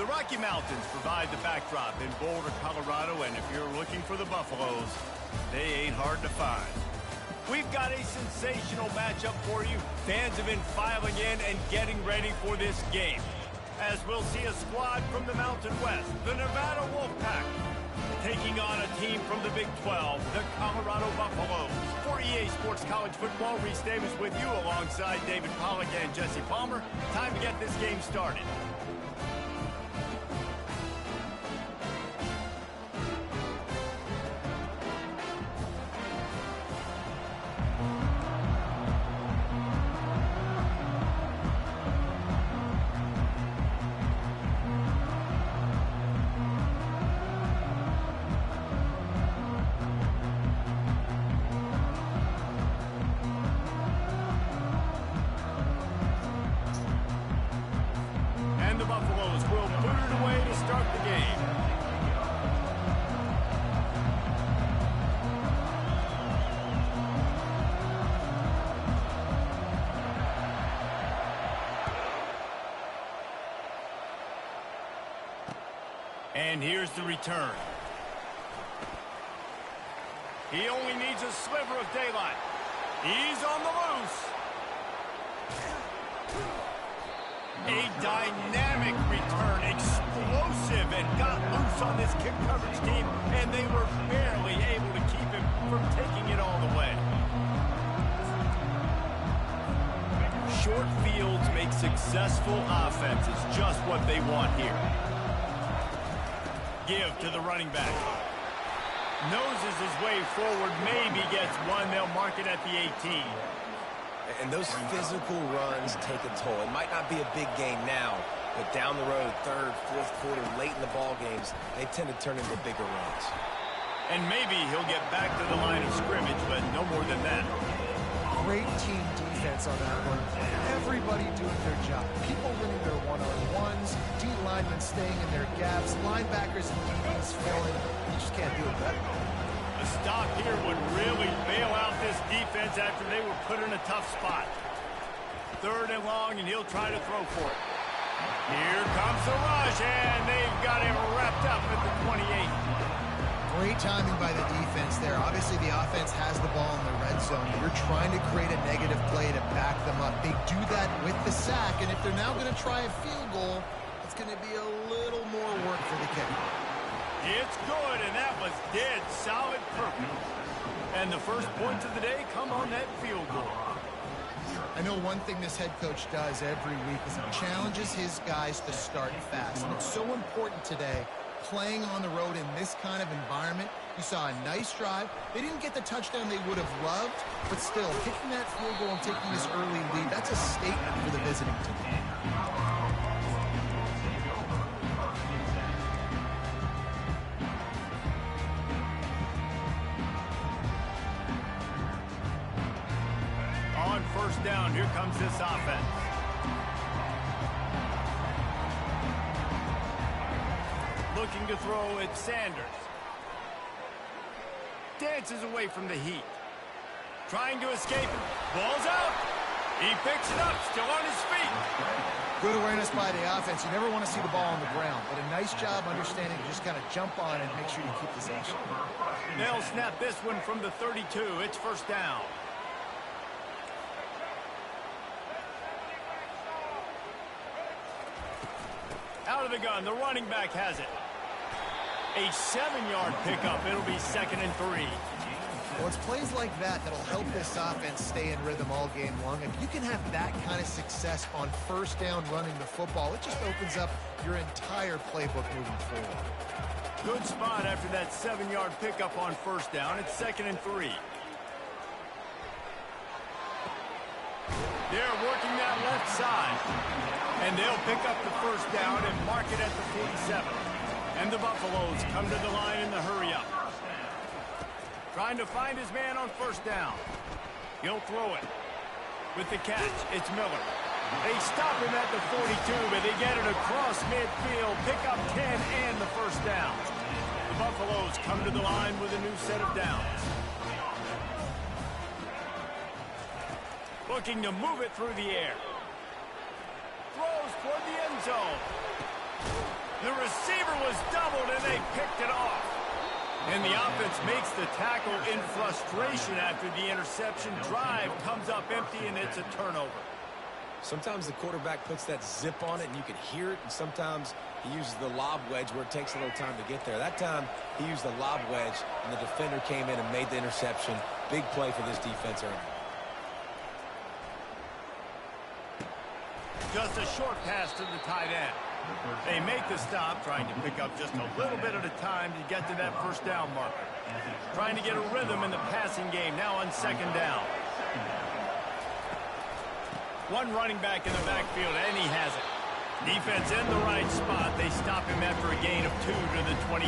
The Rocky Mountains provide the backdrop in Boulder, Colorado, and if you're looking for the Buffaloes, they ain't hard to find. We've got a sensational matchup for you. Fans have been filing in and getting ready for this game, as we'll see a squad from the Mountain West, the Nevada Wolfpack, taking on a team from the Big 12, the Colorado Buffaloes. For EA Sports College Football, Reese Davis with you alongside David Pollack and Jesse Palmer. Time to get this game started. The Buffaloes will put it away to start the game. And here's the return. He only needs a sliver of daylight. He's on the loose. A dynamic return, explosive, and got loose on this kick coverage team, and they were barely able to keep him from taking it all the way. Short fields make successful offenses just what they want here. Give to the running back. Noses his way forward, maybe gets one. They'll mark it at the 18. And those physical runs take a toll. It might not be a big game now, but down the road, third, fourth quarter, late in the ball games, they tend to turn into bigger runs. And maybe he'll get back to the line of scrimmage, but no more than that. Great team defense on that one. Everybody doing their job. People winning their one-on-ones, D linemen staying in their gaps, linebackers and DBs filling. You just can't do it better. A stop here would really bail out this defense after they were put in a tough spot. Third and long, and he'll try to throw for it. Here comes the rush, and they've got him wrapped up at the 28. Great timing by the defense there. Obviously, the offense has the ball in the red zone. You're trying to create a negative play to back them up. They do that with the sack, and if they're now going to try a field goal, it's going to be a little more work for the kicker. It's good, and that was dead solid purple. And the first points of the day come on that field goal. I know one thing this head coach does every week is he challenges his guys to start fast. And it's so important today, playing on the road in this kind of environment. You saw a nice drive. They didn't get the touchdown they would have loved, but still, kicking that field goal and taking this early lead, that's a statement for the visiting team. On first down, here comes this offense. Looking to throw at Sanders. Dances away from the heat. Trying to escape. Ball's out. He picks it up, still on his feet. Good awareness by the offense. You never want to see the ball on the ground, but a nice job understanding to just kind of jump on it and make sure you keep possession. They'll snap this one from the 32. It's first down. Out of the gun, the running back has it. A 7-yard pickup. It'll be 2nd and 3. Well, it's plays like that that'll help this offense stay in rhythm all game long. If you can have that kind of success on first down running the football, it just opens up your entire playbook moving forward. Good spot after that 7-yard pickup on first down. It's 2nd and 3. They're working that left side. And they'll pick up the first down and mark it at the 47. And the Buffaloes come to the line in the hurry-up. Trying to find his man on first down. He'll throw it. With the catch, it's Miller. They stop him at the 42, but they get it across midfield. Pick up 10 and the first down. The Buffaloes come to the line with a new set of downs. Looking to move it through the air. Throws toward the end zone. The receiver was doubled, and they picked it off. And the offense makes the tackle in frustration after the interception. Drive comes up empty, and it's a turnover. Sometimes the quarterback puts that zip on it, and you can hear it, and sometimes he uses the lob wedge where it takes a little time to get there. That time, he used the lob wedge, and the defender came in and made the interception. Big play for this defense early. Just a short pass to the tight end. They make the stop, trying to pick up just a little bit at a time to get to that first down marker. Trying to get a rhythm in the passing game now on second down. One running back in the backfield, and he has it. Defense in the right spot. They stop him after a gain of 2 to the 28.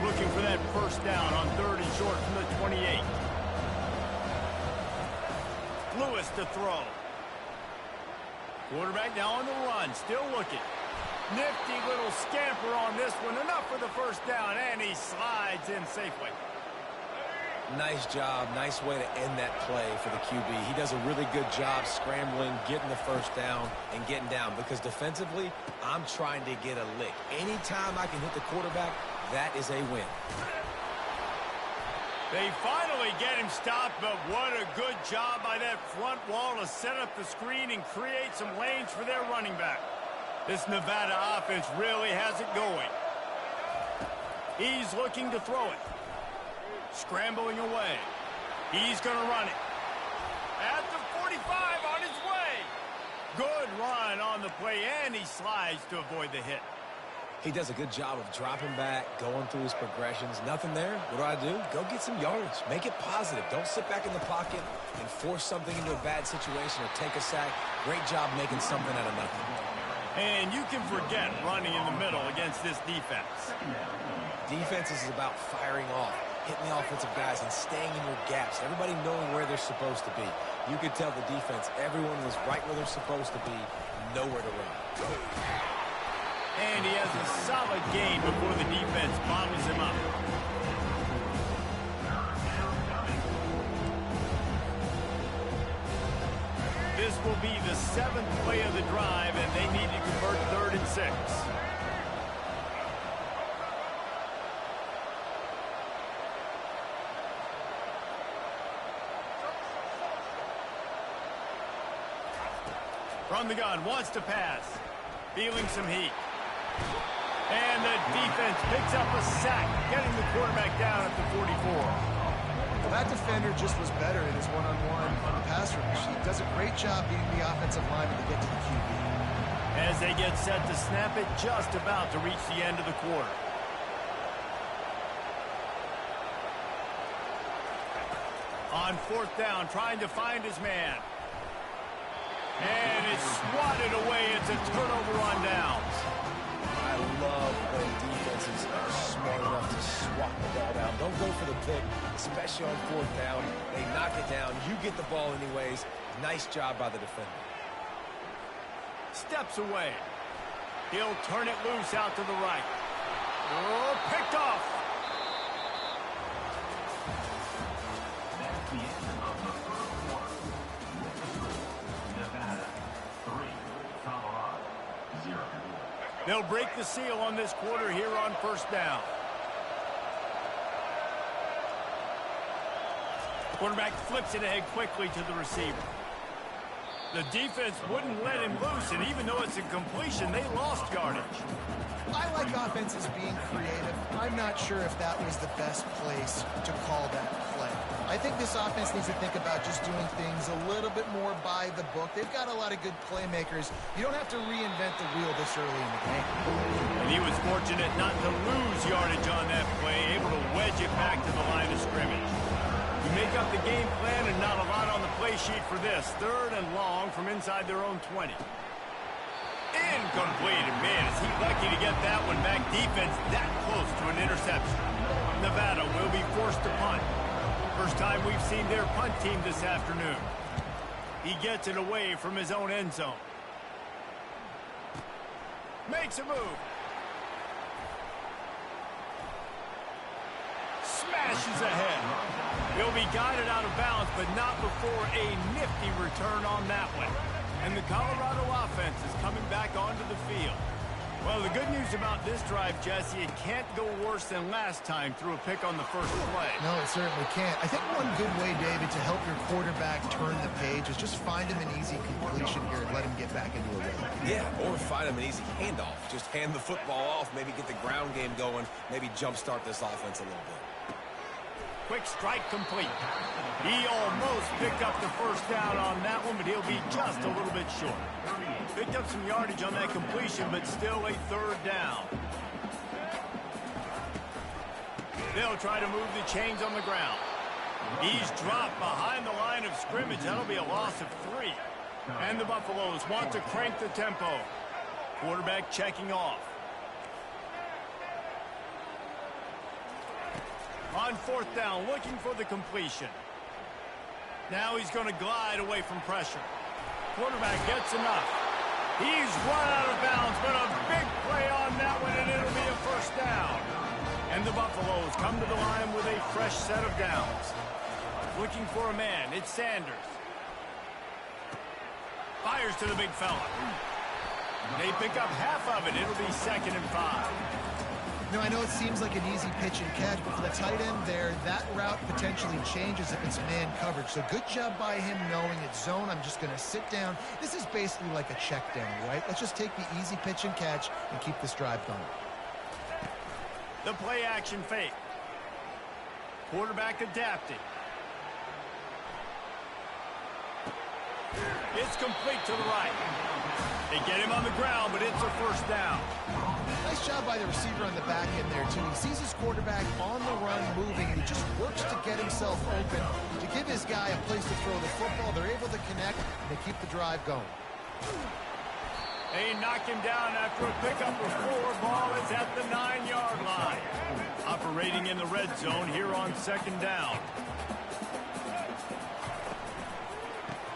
Looking for that first down on 3rd and short from the 28. Lewis to throw. Quarterback now on the run, still looking. Nifty little scamper on this one. Enough for the first down, and he slides in safely. Nice job. Nice way to end that play for the QB. He does a really good job scrambling, getting the first down, and getting down. Because defensively, I'm trying to get a lick. Anytime I can hit the quarterback, that is a win. They finally get him stopped, but what a good job by that front wall to set up the screen and create some lanes for their running back. This Nevada offense really has it going. He's looking to throw it. Scrambling away. He's going to run it. At the 45 on his way. Good run on the play, and he slides to avoid the hit. He does a good job of dropping back, going through his progressions. Nothing there. What do? Go get some yardage. Make it positive. Don't sit back in the pocket and force something into a bad situation or take a sack. Great job making something out of nothing. And you can forget running in the middle against this defense. Defense is about firing off, hitting the offensive guys, and staying in your gaps. Everybody knowing where they're supposed to be. You could tell the defense, everyone was right where they're supposed to be, nowhere to run. And he has a solid gain before the defense bottles him up. This will be the 7th play of the drive, and they need to convert 3rd and 6. From the gun, wants to pass. Feeling some heat. And the defense picks up a sack, getting the quarterback down at the 44. Well, that defender just was better in his one-on-one on the pass rush. He does a great job beating the offensive lineman to get to the QB. As they get set to snap it, just about to reach the end of the quarter. On 4th down, trying to find his man. And it's swatted away. It's a turnover on downs. I love when defenses are smart enough to swat the ball down. Don't go for the pick, especially on 4th down. They knock it down. You get the ball anyways. Nice job by the defender. Steps away. He'll turn it loose out to the right. Oh, picked off. They'll break the seal on this quarter here on 1st down. Quarterback flips it ahead quickly to the receiver. The defense wouldn't let him loose, and even though it's a completion, they lost yardage. I like offenses being creative. I'm not sure if that was the best place to call that play. I think this offense needs to think about just doing things a little bit more by the book. They've got a lot of good playmakers. You don't have to reinvent the wheel this early in the game. And he was fortunate not to lose yardage on that play, able to wedge it back to the line of scrimmage. You make up the game plan and not a lot on the play sheet for this. 3rd and long from inside their own 20. Incomplete. And man, is he lucky to get that one back. Defense that close to an interception. Nevada will be forced to punt. First time we've seen their punt team this afternoon. He gets it away from his own end zone. Makes a move. Smashes ahead. He'll be guided out of bounds, but not before a nifty return on that one. And the Colorado offense is coming back onto the field. Well, the good news about this drive, Jesse, it can't go worse than last time through a pick on the first play. No, it certainly can't. I think one good way, David, to help your quarterback turn the page is just find him an easy completion here and let him get back into a rhythm. Yeah, or find him an easy handoff. Just hand the football off, maybe get the ground game going, maybe jumpstart this offense a little bit. Quick strike complete. He almost picked up the first down on that one, but he'll be just a little bit short. Picked up some yardage on that completion, but still a third down. They'll try to move the chains on the ground. He's dropped behind the line of scrimmage. That'll be a loss of 3. And the Buffaloes want to crank the tempo. Quarterback checking off. On fourth down, looking for the completion. Now he's going to glide away from pressure. Quarterback gets enough. He's run out of bounds, but a big play on that one, and it'll be a first down. And the Buffaloes come to the line with a fresh set of downs. Looking for a man, it's Sanders. Fires to the big fella. They pick up half of it. It'll be 2nd and 5. You know, I know it seems like an easy pitch and catch, but for the tight end there, that route potentially changes if it's man coverage. So good job by him knowing it's zone. I'm just going to sit down. This is basically like a check down, right? Let's just take the easy pitch and catch and keep this drive going. The play action fake. Quarterback adapting. It's complete to the right. They get him on the ground, but it's a first down. Nice job by the receiver on the back end there, too. He sees his quarterback on the run moving, and he just works to get himself open to give his guy a place to throw the football. They're able to connect, and they keep the drive going. They knock him down after a pickup of 4. Ball is at the 9-yard line. Operating in the red zone here on 2nd down.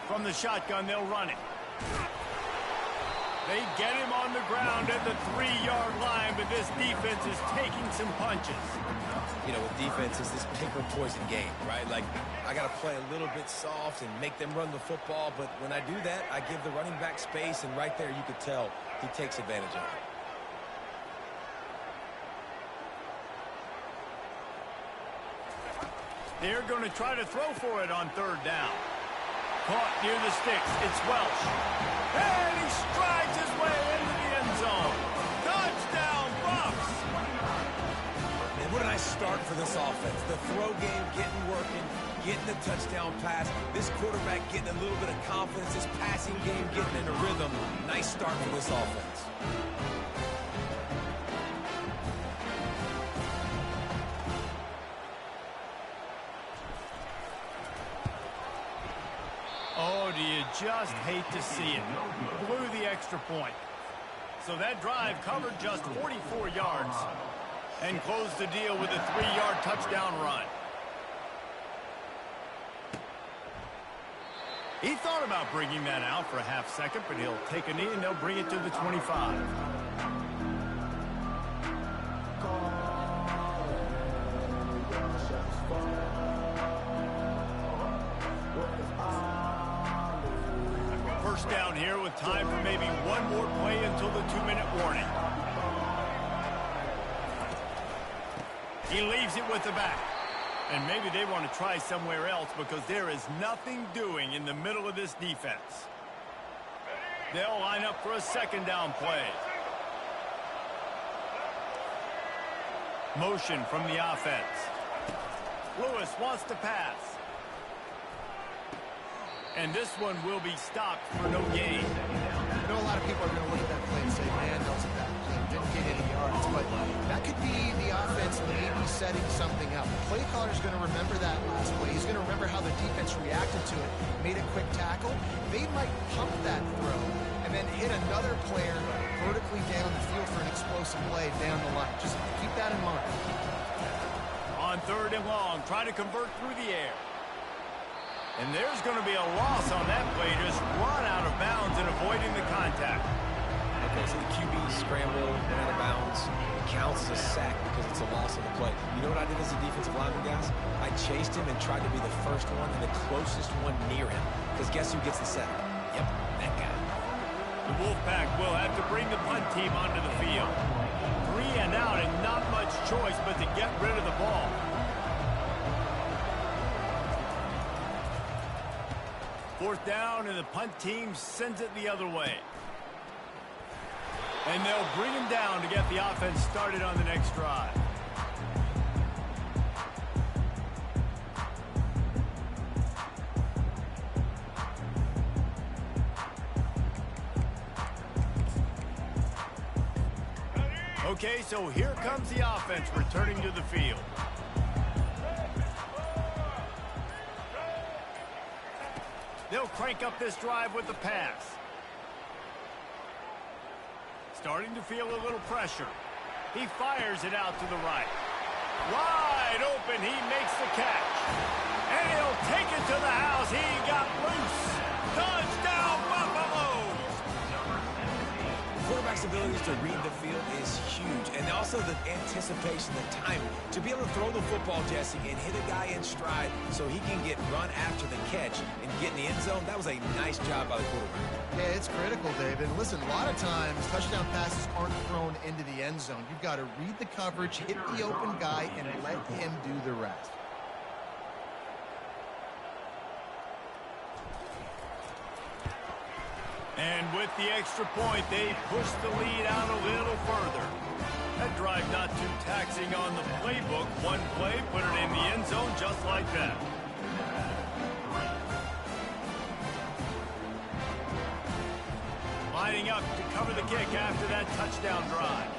From the shotgun, they'll run it. They get him on the ground at the 3-yard line, but this defense is taking some punches. You know, with defense, it's this pick or poison game, right? Like, I got to play a little bit soft and make them run the football, but when I do that, I give the running back space, and right there you could tell he takes advantage of it. They're going to try to throw for it on 3rd down. Caught near the sticks. It's Welch. And he strides his way into the end zone. Touchdown, Buffs! And what a nice start for this offense. The throw game getting working, getting the touchdown pass. This quarterback getting a little bit of confidence. This passing game getting into rhythm. Nice start for this offense. Oh, do you just hate to see it? Blew the extra point. So that drive covered just 44 yards and closed the deal with a 3-yard touchdown run. He thought about bringing that out for a half second, but he'll take a knee and they'll bring it to the 25. First down here with time for maybe one more play until the 2-minute warning. He leaves it with the back. And maybe they want to try somewhere else because there is nothing doing in the middle of this defense. They'll line up for a 2nd down play. Motion from the offense. Lewis wants to pass. And this one will be stopped for no gain. I know a lot of people are going to look at that play and say, man, that was a bad play. Didn't get any yards. But that could be the offense maybe setting something up. The play caller's going to remember that last play. He's going to remember how the defense reacted to it, made a quick tackle. They might pump that throw and then hit another player vertically down the field for an explosive play down the line. Just keep that in mind. On 3rd and long, try to convert through the air. And there's going to be a loss on that play, just run out of bounds and avoiding the contact. Okay, so the QB scramble, out of bounds. It counts as a sack because it's a loss of the play. You know what I did as a defensive lineman, guys? I chased him and tried to be the first one and the closest one near him. Because guess who gets the sack? Yep, that guy. The Wolfpack will have to bring the punt team onto the field. 3 and out and not much choice but to get rid of the ball. Fourth down, and the punt team sends it the other way. And they'll bring him down to get the offense started on the next drive. Okay, so here comes the offense returning to the field. They'll crank up this drive with the pass. Starting to feel a little pressure. He fires it out to the right. Wide open, he makes the catch. And he'll take it to the house. He got loose. Touchdown, Buffaloes! Quarterback's abilities to read the field is huge. And also the anticipation, the timing. To be able to throw the football, Jesse, and hit a guy in stride so he can get run after the catch and get in the end zone, that was a nice job by the quarterback. Yeah, it's critical, David. And listen, a lot of times, touchdown passes aren't thrown into the end zone. You've got to read the coverage, hit the open guy, and let him do the rest. And with the extra point, they push the lead out a little further. That drive not too taxing on the playbook. One play, put it in the end zone just like that. Lining up to cover the kick after that touchdown drive.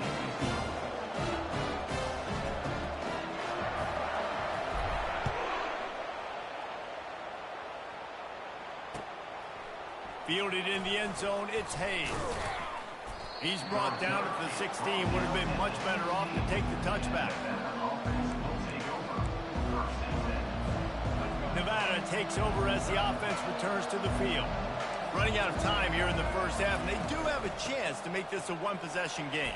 Fielded in the end zone, it's Hayes. He's brought down at the 16, would have been much better off to take the touchback. Nevada takes over as the offense returns to the field. Running out of time here in the first half, and they do have a chance to make this a one-possession game.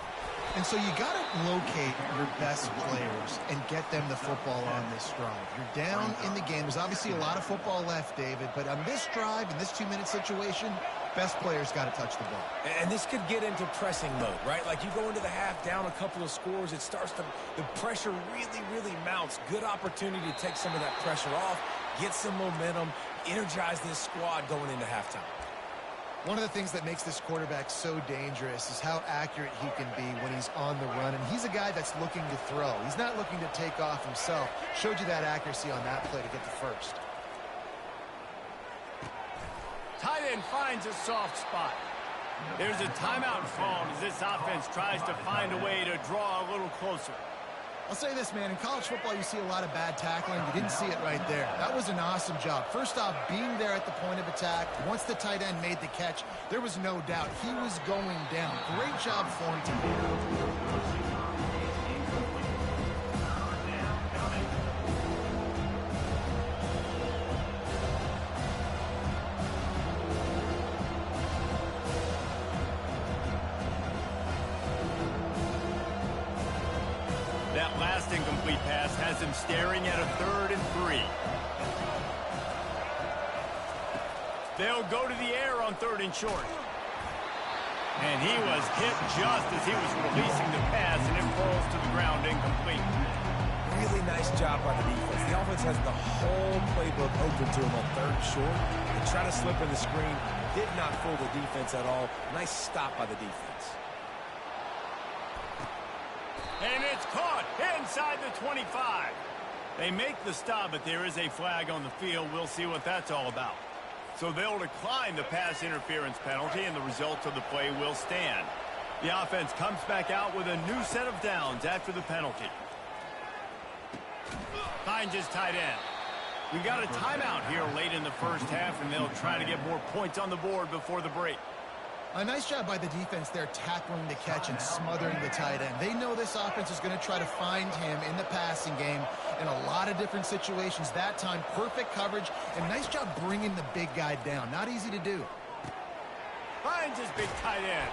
And so you got to locate your best players and get them the football on this drive. You're down in the game. There's obviously a lot of football left, David, but on this drive, in this 2-minute situation, best players got to touch the ball. And this could get into pressing mode, right? Like you go into the half down a couple of scores, it starts to, the pressure really mounts. Good opportunity to take some of that pressure off, get some momentum, energize this squad going into halftime. One of the things that makes this quarterback so dangerous is how accurate he can be when he's on the run. And he's a guy that's looking to throw. He's not looking to take off himself. Showed you that accuracy on that play to get the first. Tight end finds a soft spot. There's a timeout called as this offense tries to find a way to draw a little closer. I'll say this, man. In college football, you see a lot of bad tackling. You didn't see it right there. That was an awesome job. First off, being there at the point of attack. Once the tight end made the catch, there was no doubt he was going down. Great job for him to That last incomplete pass has him staring at a 3rd and 3. They'll go to the air on 3rd and short. And he was hit just as he was releasing the pass, and it falls to the ground incomplete. Really nice job by the defense. The offense has the whole playbook open to him on 3rd and short. They try to slip in the screen. Did not fool the defense at all. Nice stop by the defense. And it's caught inside the 25. They make the stop, but there is a flag on the field. We'll see what that's all about. So they'll decline the pass interference penalty, and the results of the play will stand. The offense comes back out with a new set of downs after the penalty. Finds his tight end. We got a timeout here late in the first half, and they'll try to get more points on the board before the break. A nice job by the defense there, tackling the catch and smothering the tight end. They know this offense is going to try to find him in the passing game in a lot of different situations. That time, perfect coverage, and nice job bringing the big guy down. Not easy to do. Finds his big tight end.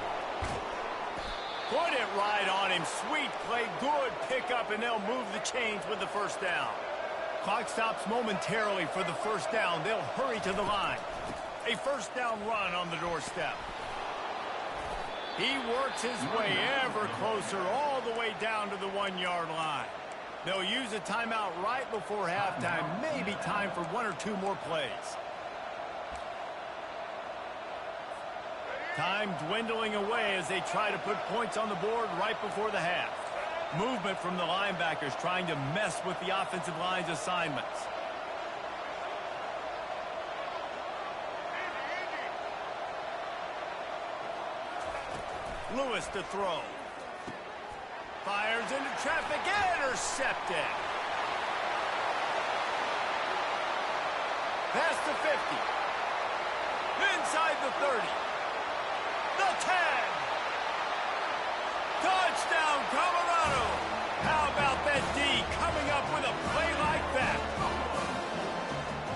Put it right on him. Sweet play, good pickup, and they'll move the chains with the first down. Clock stops momentarily for the first down. They'll hurry to the line. A first down run on the doorstep. He works his way ever closer all the way down to the 1-yard line. They'll use a timeout right before halftime. Maybe time for 1 or 2 more plays. Time dwindling away as they try to put points on the board right before the half. Movement from the linebackers trying to mess with the offensive line's assignments. Lewis to throw. Fires into traffic. Intercepted. Past the 50. Inside the 30. The 10. Touchdown, Colorado. How about that D coming up with a play like that?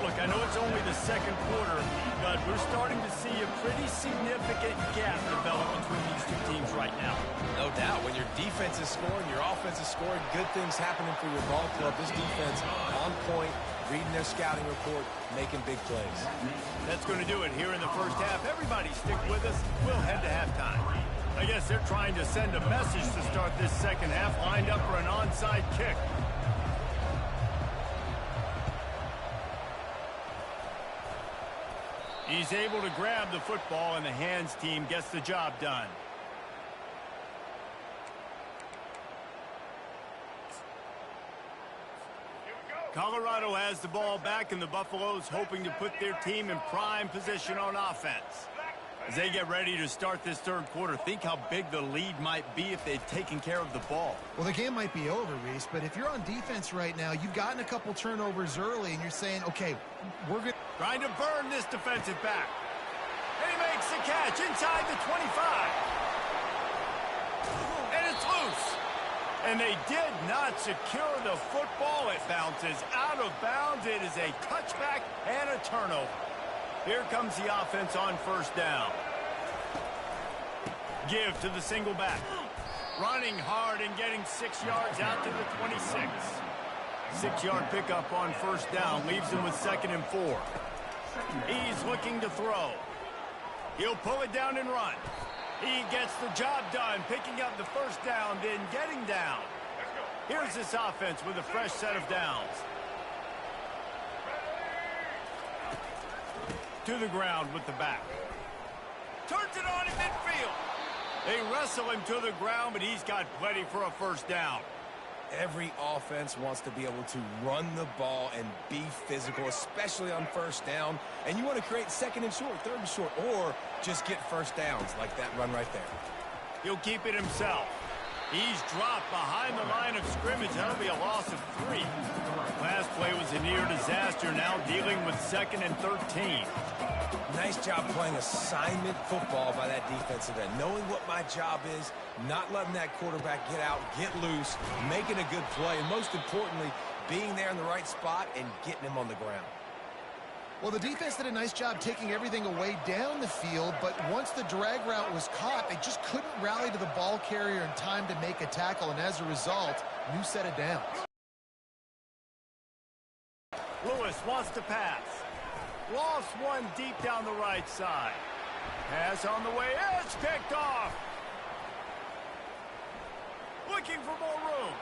Look, I know it's only the second quarter, but we're starting to see a pretty significant gap develop between these two teams right now. No doubt. When your defense is scoring, your offense is scoring, good things happening for your ball club. This defense on point, reading their scouting report, making big plays. That's going to do it here in the first half. Everybody stick with us. We'll head to halftime. I guess they're trying to send a message to start this second half, lined up for an onside kick. He's able to grab the football, and the hands team gets the job done. Colorado has the ball back, and the Buffaloes hoping to put their team in prime position on offense. As they get ready to start this third quarter, think how big the lead might be if they'd taken care of the ball. Well, the game might be over, Reese, but if you're on defense right now, you've gotten a couple turnovers early, and you're saying, okay, we're going to... Trying to burn this defensive back. And he makes the catch inside the 25. And it's loose. And they did not secure the football. It bounces out of bounds. It is a touchback and a turnover. Here comes the offense on first down. Give to the single back. Running hard and getting 6 yards out to the 26. 6-yard pickup on first down leaves him with 2nd and 4. He's looking to throw. He'll pull it down and run. He gets the job done, picking up the first down, then getting down. Here's this offense with a fresh set of downs. To the ground with the back. Turns it on in midfield. They wrestle him to the ground, but he's got plenty for a first down. Every offense wants to be able to run the ball and be physical, especially on first down. And you want to create 2nd and short, 3rd and short, or just get first downs like that run right there. He'll keep it himself. He's dropped behind the line of scrimmage. That'll be a loss of 3. Last play was a near disaster, now dealing with 2nd and 13. Nice job playing assignment football by that defensive end. Knowing what my job is, not letting that quarterback get out, get loose, making a good play, and most importantly, being there in the right spot and getting him on the ground. Well, the defense did a nice job taking everything away down the field, but once the drag route was caught, they just couldn't rally to the ball carrier in time to make a tackle, and as a result, new set of downs. Lewis wants to pass. Lost one deep down the right side. Pass on the way. It's picked off. Looking for more room.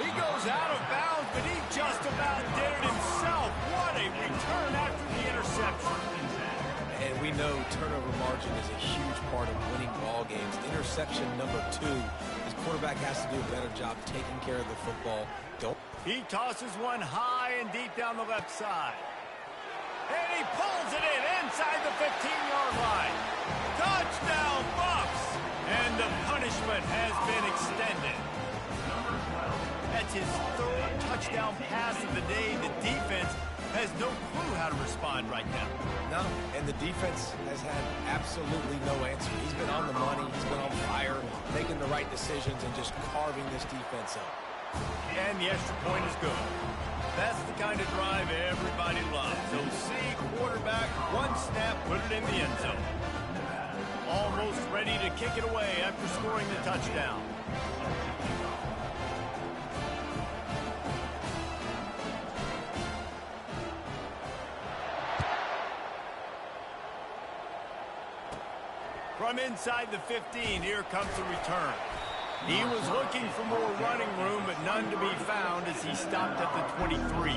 He goes out of bounds, but he just about did it himself. What a return after the interception. And we know turnover margin is a huge part of winning ball games. Interception number 2. His quarterback has to do a better job taking care of the football. He tosses one high and deep down the left side. And he pulls it in inside the 15-yard line. Touchdown, Bucks! And the punishment has been extended. That's his 3rd touchdown pass of the day. The defense has no clue how to respond right now. No, and the defense has had absolutely no answer. He's been on the money. He's been on fire, making the right decisions and just carving this defense up. And the extra point is good. That's the kind of drive everybody loves. So Zigg, quarterback, one snap, put it in the end zone. Almost ready to kick it away after scoring the touchdown. From inside the 15, here comes the return. He was looking for more running room, but none to be found as he stopped at the 23.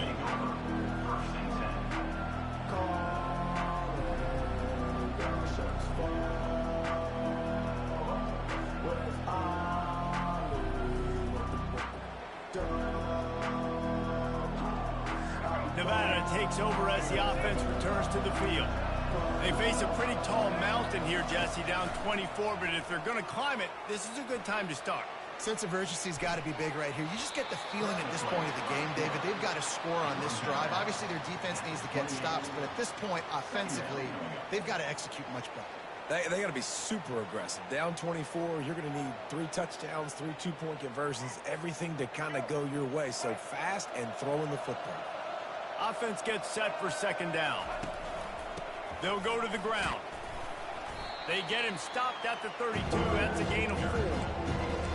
Nevada takes over as the offense returns to the field. They face a pretty tall mountain here, Jesse, down 24, but if they're going to climb it, this is a good time to start. Sense of urgency's got to be big right here. You just get the feeling at this point of the game, David, they've got to score on this drive. Obviously, their defense needs to get stops, but at this point, offensively, they've got to execute much better. They got to be super aggressive. Down 24, you're going to need 3 touchdowns, 3 two-point conversions, everything to kind of go your way. So fast and throwing the football. Offense gets set for second down. They'll go to the ground. They get him stopped at the 32. That's a gain of 4. I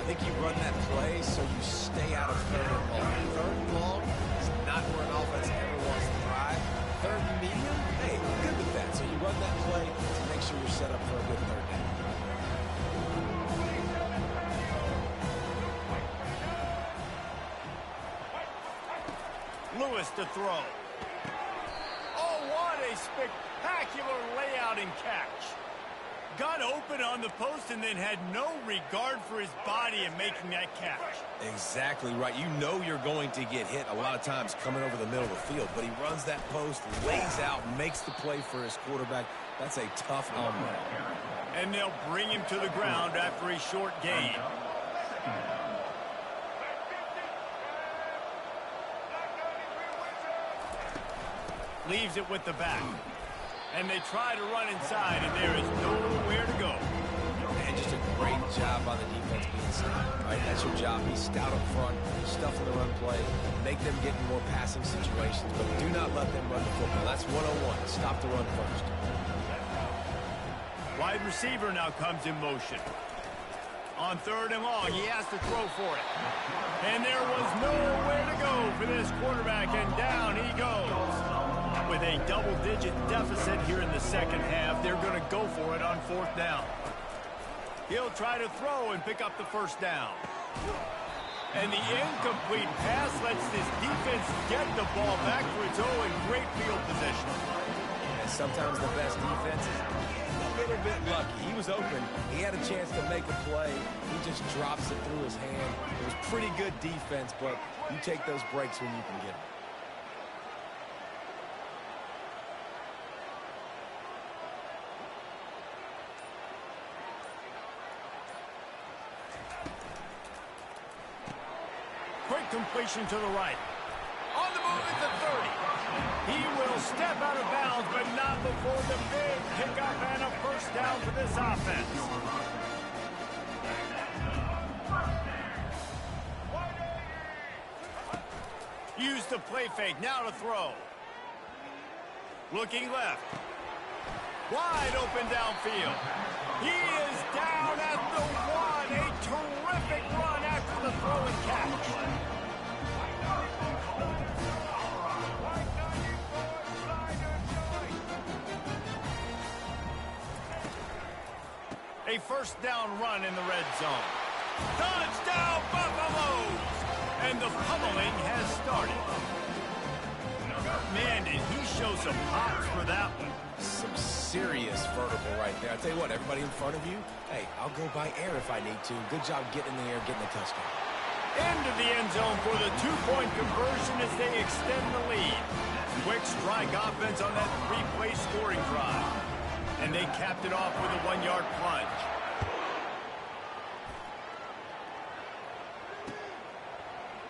think you run that play so you stay out of third and long. Third and long is not where an offense ever wants to thrive. Third and medium, hey, good with that. So you run that play to make sure you're set up for a good third down. Lewis to throw. Oh, what a spectacular layout and catch. Got open on the post and then had no regard for his body in making that catch. Exactly right. You know you're going to get hit a lot of times coming over the middle of the field, but he runs that post, lays out, makes the play for his quarterback. That's a tough hombre. And they'll bring him to the ground after a short gain. Leaves it with the back. And they try to run inside, and there is nowhere to go. And just a great job by the defense being stout, right? That's your job. Be stout up front, stuff in the run play, make them get in more passing situations, but do not let them run the football. That's 101. Stop the run first. Wide receiver now comes in motion. On third and long, he has to throw for it. And there was nowhere to go for this quarterback, and down he goes. With a double-digit deficit here in the second half, they're going to go for it on fourth down. He'll try to throw and pick up the first down. And the incomplete pass lets this defense get the ball back for its own great field position. And sometimes the best defense is a little bit lucky. He was open. He had a chance to make a play. He just drops it through his hand. It was pretty good defense, but you take those breaks when you can get them. Quick completion to the right. On the move at the 30. He will step out of bounds, but not before the big pickup and a first down for this offense. Use the play fake, now to throw. Looking left. Wide open downfield. He is down at the 1. A terrific run after the throw and catch. A first down run in the red zone. Touchdown, Buffaloes! And the pummeling has started. Man, did he show some hops for that one. Some serious vertical right there. I tell you what, everybody in front of you, hey, I'll go by air if I need to. Good job getting in the air, getting the touchdown. Into the end zone for the two-point conversion as they extend the lead. Quick strike offense on that three-play scoring drive. And they capped it off with a 1-yard plunge.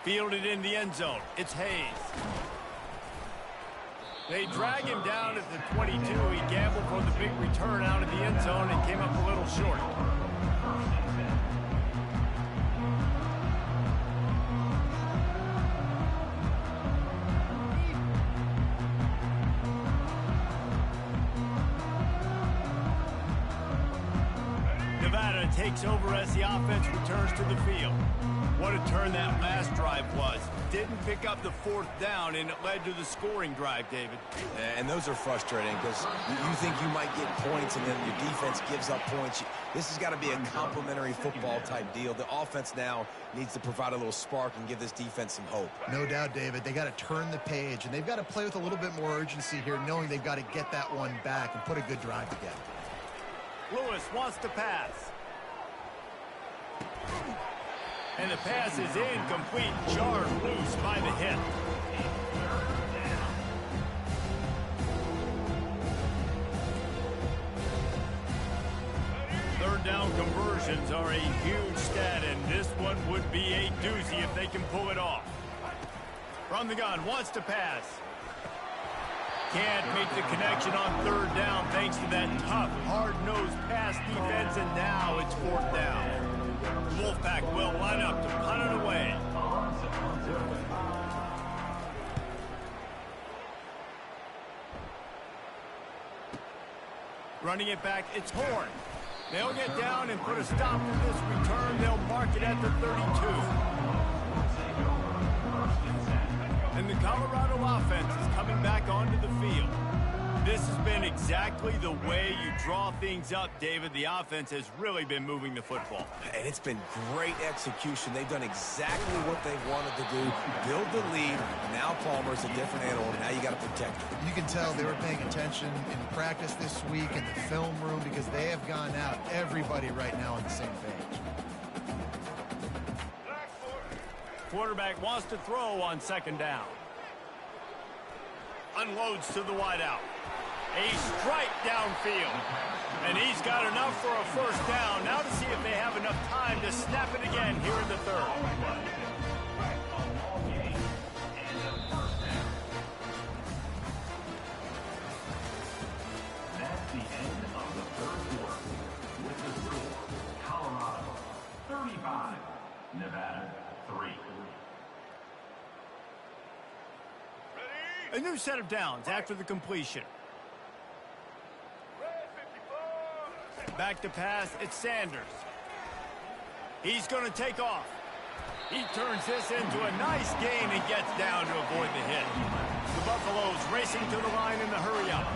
Fielded in the end zone. It's Hayes. They drag him down at the 22. He gambled for the big return out of the end zone and came up a little short. of takes over as the offense returns to the field. What a turn that last drive was. Didn't pick up the fourth down, and it led to the scoring drive, David. And those are frustrating because you think you might get points and then your defense gives up points. This has got to be a complimentary football type deal. The offense now needs to provide a little spark and give this defense some hope. No doubt, David. They got to turn the page, and they've got to play with a little bit more urgency here, knowing they've got to get that one back and put a good drive together. Lewis wants to pass. And the pass is incomplete, jarred loose by the hit. Third down conversions are a huge stat, and this one would be a doozy if they can pull it off. From the gun, wants to pass. Can't make the connection on third down thanks to that tough, hard-nosed pass defense, and now it's fourth down. Wolfpack will line up to punt it away. Running it back, it's Horn. They'll get down and put a stop to this return. They'll mark it at the 32. And the Colorado offense is coming back onto the field. This has been exactly the way you draw things up, David. The offense has really been moving the football. And it's been great execution. They've done exactly what they wanted to do. Build the lead. Now Palmer's a different animal. Now you got to protect him. You can tell they were paying attention in practice this week in the film room because they have gone out, everybody right now on the same page. Quarterback wants to throw on second down. Unloads to the wideout. A strike downfield. And he's got enough for a first down. Now to see if they have enough time to snap it again here in the third. That's the end of the third quarter. With the score, Colorado 35, Nevada 3. A new set of downs after the completion. Back to pass, it's Sanders. He's going to take off. He turns this into a nice gain and gets down to avoid the hit. The Buffaloes racing to the line in the hurry-up.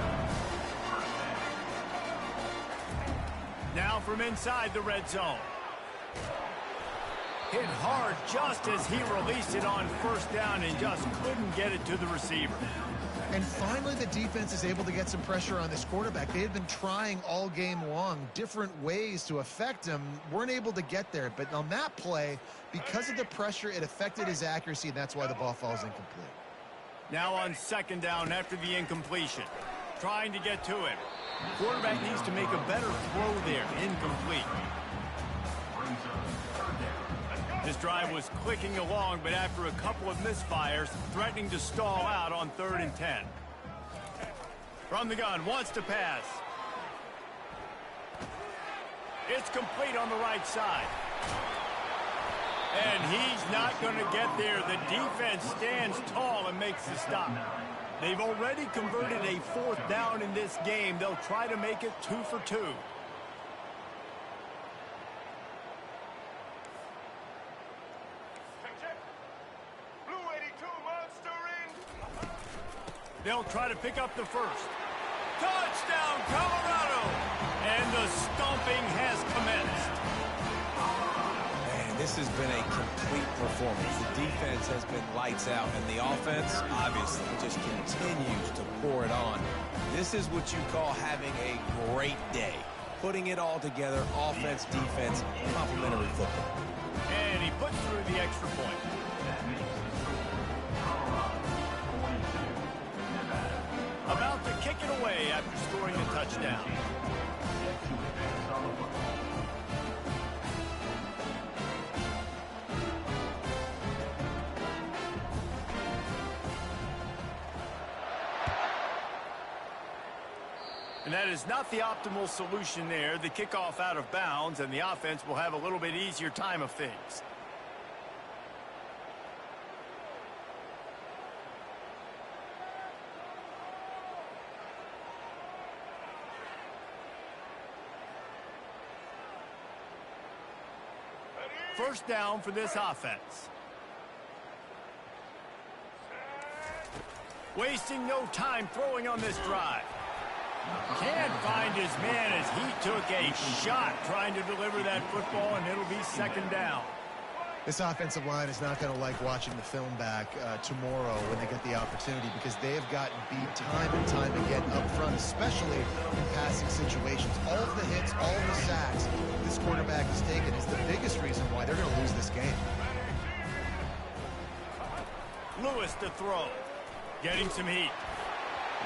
Now from inside the red zone. Hit hard just as he released it on first down and just couldn't get it to the receiver. And finally, the defense is able to get some pressure on this quarterback. They had been trying all game long different ways to affect him. Weren't able to get there. But on that play, because of the pressure, it affected his accuracy, and that's why the ball falls incomplete. Now on second down after the incompletion. Trying to get to him. Quarterback needs to make a better throw there. Incomplete. This drive was clicking along, but after a couple of misfires, threatening to stall out on 3rd and 10. From the gun, wants to pass. It's complete on the right side. And he's not going to get there. The defense stands tall and makes the stop. They've already converted a fourth down in this game. They'll try to make it 2 for 2. They'll try to pick up the first. Touchdown, Colorado! And the stomping has commenced. Man, this has been a complete performance. The defense has been lights out, and the offense, obviously, just continues to pour it on. This is what you call having a great day. Putting it all together, offense, defense, complementary football. And he puts through the extra point. About to kick it away after scoring a touchdown. And that is not the optimal solution there. The kickoff out of bounds, and the offense will have a little bit easier time of things. first down for this offense. Wasting no time throwing on this drive. Can't find his man as he took a shot trying to deliver that football, and it'll be second down. This offensive line is not going to like watching the film back tomorrow when they get the opportunity, because they have gotten beat time and time again up front, especially in passing situations. All of the hits, all of the sacks this quarterback has taken is the biggest reason why they're going to lose this game. Lewis to throw. Getting some heat.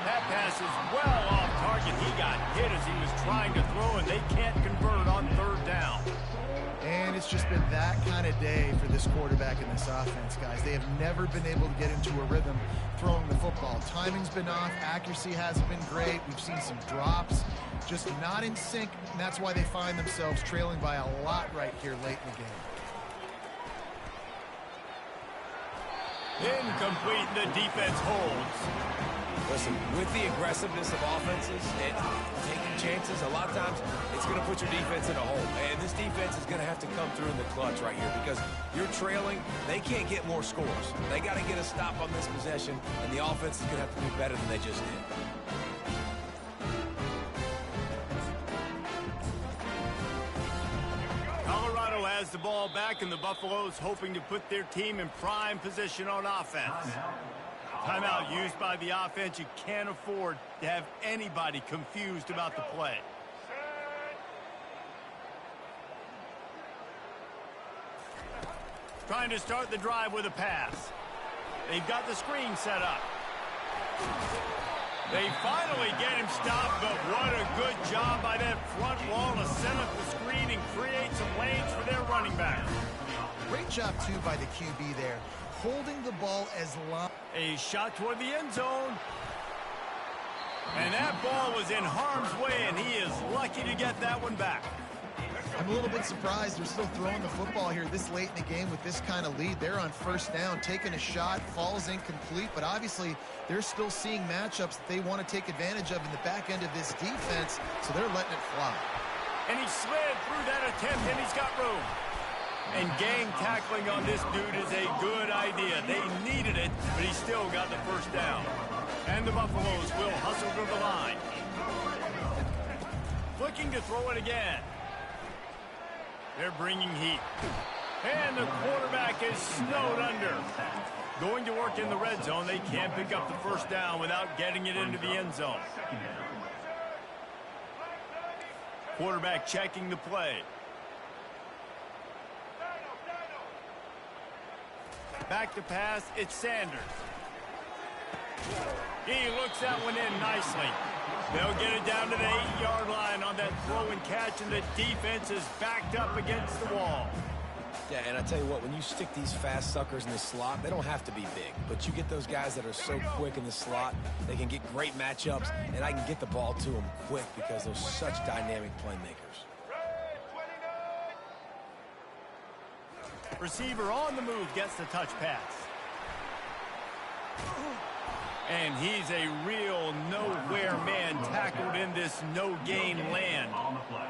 That pass is well off target. He got hit as he was trying to throw, and they can't convert on third down. And it's just been that kind of day for this quarterback and this offense, guys. They have never been able to get into a rhythm throwing the football. Timing's been off. Accuracy hasn't been great. We've seen some drops. Just not in sync, and that's why they find themselves trailing by a lot right here late in the game. Incomplete, the defense holds. Listen, with the aggressiveness of offenses and taking chances, a lot of times it's going to put your defense in a hole. And this defense is going to have to come through in the clutch right here, because you're trailing. They can't get more scores. They got to get a stop on this possession, and the offense is going to have to do better than they just did. Colorado has the ball back, and the Buffaloes hoping to put their team in prime position on offense. Timeout used by the offense. You can't afford to have anybody confused about the play. Trying to start the drive with a pass. They've got the screen set up. They finally get him stopped, but what a good job by that front wall to set up the screen and create some lanes for their running back. Great job, too, by the QB there, holding the ball as long. A shot toward the end zone. And that ball was in harm's way, and he is lucky to get that one back. I'm a little bit surprised they're still throwing the football here this late in the game with this kind of lead. They're on first down, taking a shot, falls incomplete, but obviously they're still seeing matchups that they want to take advantage of in the back end of this defense, so they're letting it fly. And he slid through that attempt, and he's got room. And gang tackling on this dude is a good idea. They needed it, but he still got the first down. And the Buffaloes will hustle to the line. Looking to throw it again. They're bringing heat. And the quarterback is snowed under. Going to work in the red zone. They can't pick up the first down without getting it into the end zone. Quarterback checking the play. Back to pass, it's Sanders. He looks that one in nicely. They'll get it down to the 8-yard line on that throw and catch, and the defense is backed up against the wall. Yeah, and I tell you what, when you stick these fast suckers in the slot, they don't have to be big. But you get those guys that are so quick in the slot, they can get great matchups, and I can get the ball to them quick because they're such dynamic playmakers. Receiver on the move gets the touch pass. And he's a real nowhere man tackled in this no-gain land.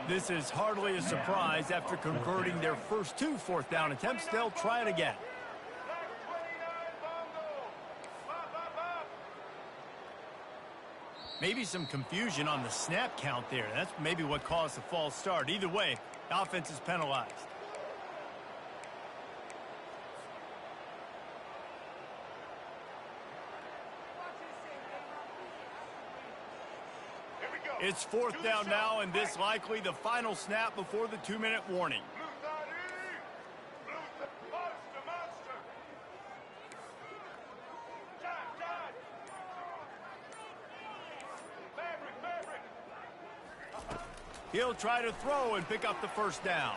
This is hardly a surprise. After converting their first 2 fourth-down attempts, they'll try it again. Maybe some confusion on the snap count there. That's maybe what caused the false start. Either way, the offense is penalized. It's fourth down now, and this likely the final snap before the 2-minute warning. He'll try to throw and pick up the first down.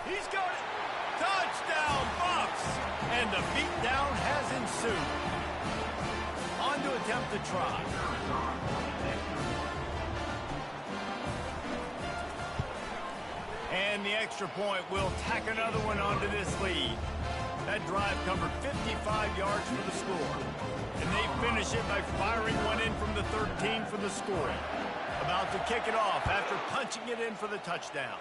He's got it. Touchdown, Bucks! And the beatdown has ensued. On to attempt to try. And the extra point will tack another one onto this lead. That drive covered 55 yards for the score. And they finish it by firing one in from the 13 for the score. About to kick it off after punching it in for the touchdown.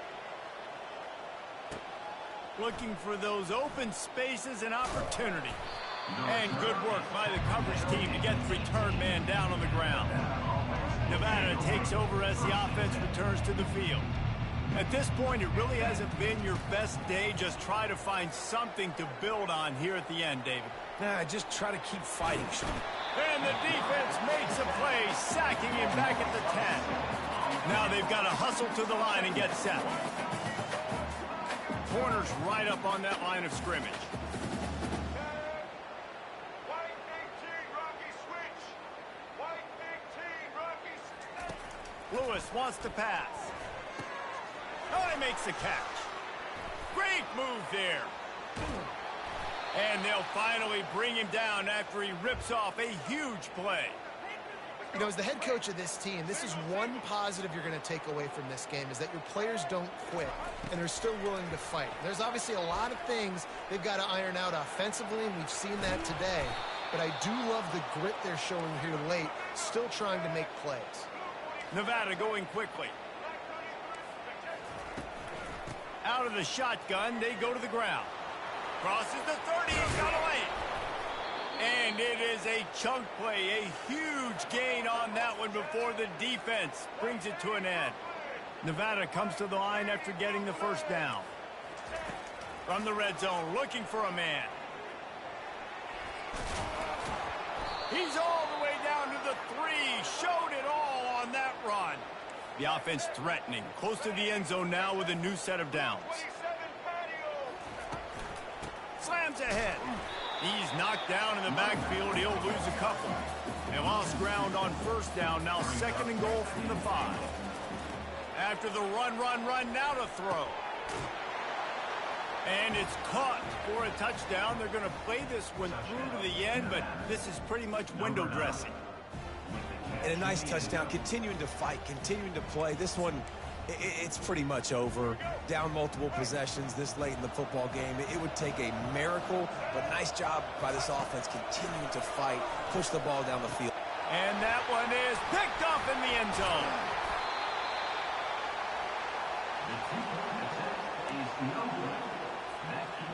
looking for those open spaces and opportunity. And good work by the coverage team to get the return man down on the ground. Nevada takes over as the offense returns to the field. At this point, it really hasn't been your best day. Just try to find something to build on here at the end, David. Nah, just try to keep fighting. And the defense makes a play, sacking him back at the 10. Now they've got to hustle to the line and get set. Corner's right up on that line of scrimmage. Lewis wants to pass. Oh, he makes the catch. Great move there. And they'll finally bring him down after he rips off a huge play. You know, as the head coach of this team, this is one positive you're going to take away from this game, is that your players don't quit, and they're still willing to fight. There's obviously a lot of things they've got to iron out offensively, and we've seen that today. But I do love the grit they're showing here late, still trying to make plays. Nevada going quickly. Out of the shotgun, they go to the ground. Crosses the 30, he's got away. And it is a chunk play, a huge gain on that one before the defense brings it to an end. Nevada comes to the line after getting the first down. From the red zone, looking for a man. He's all the way down to the 3. Showed it all on that run. The offense threatening. Close to the end zone now with a new set of downs. Slams ahead. He's knocked down in the backfield. He'll lose a couple. They lost ground on first down. Now 2nd and goal from the 5. After the run, now to throw. And it's caught for a touchdown. They're going to play this one through to the end, but this is pretty much window dressing. And a nice touchdown, continuing to fight, continuing to play. This one, it's pretty much over. Down multiple possessions this late in the football game. It would take a miracle, but nice job by this offense continuing to fight, push the ball down the field. And that one is picked up in the end zone.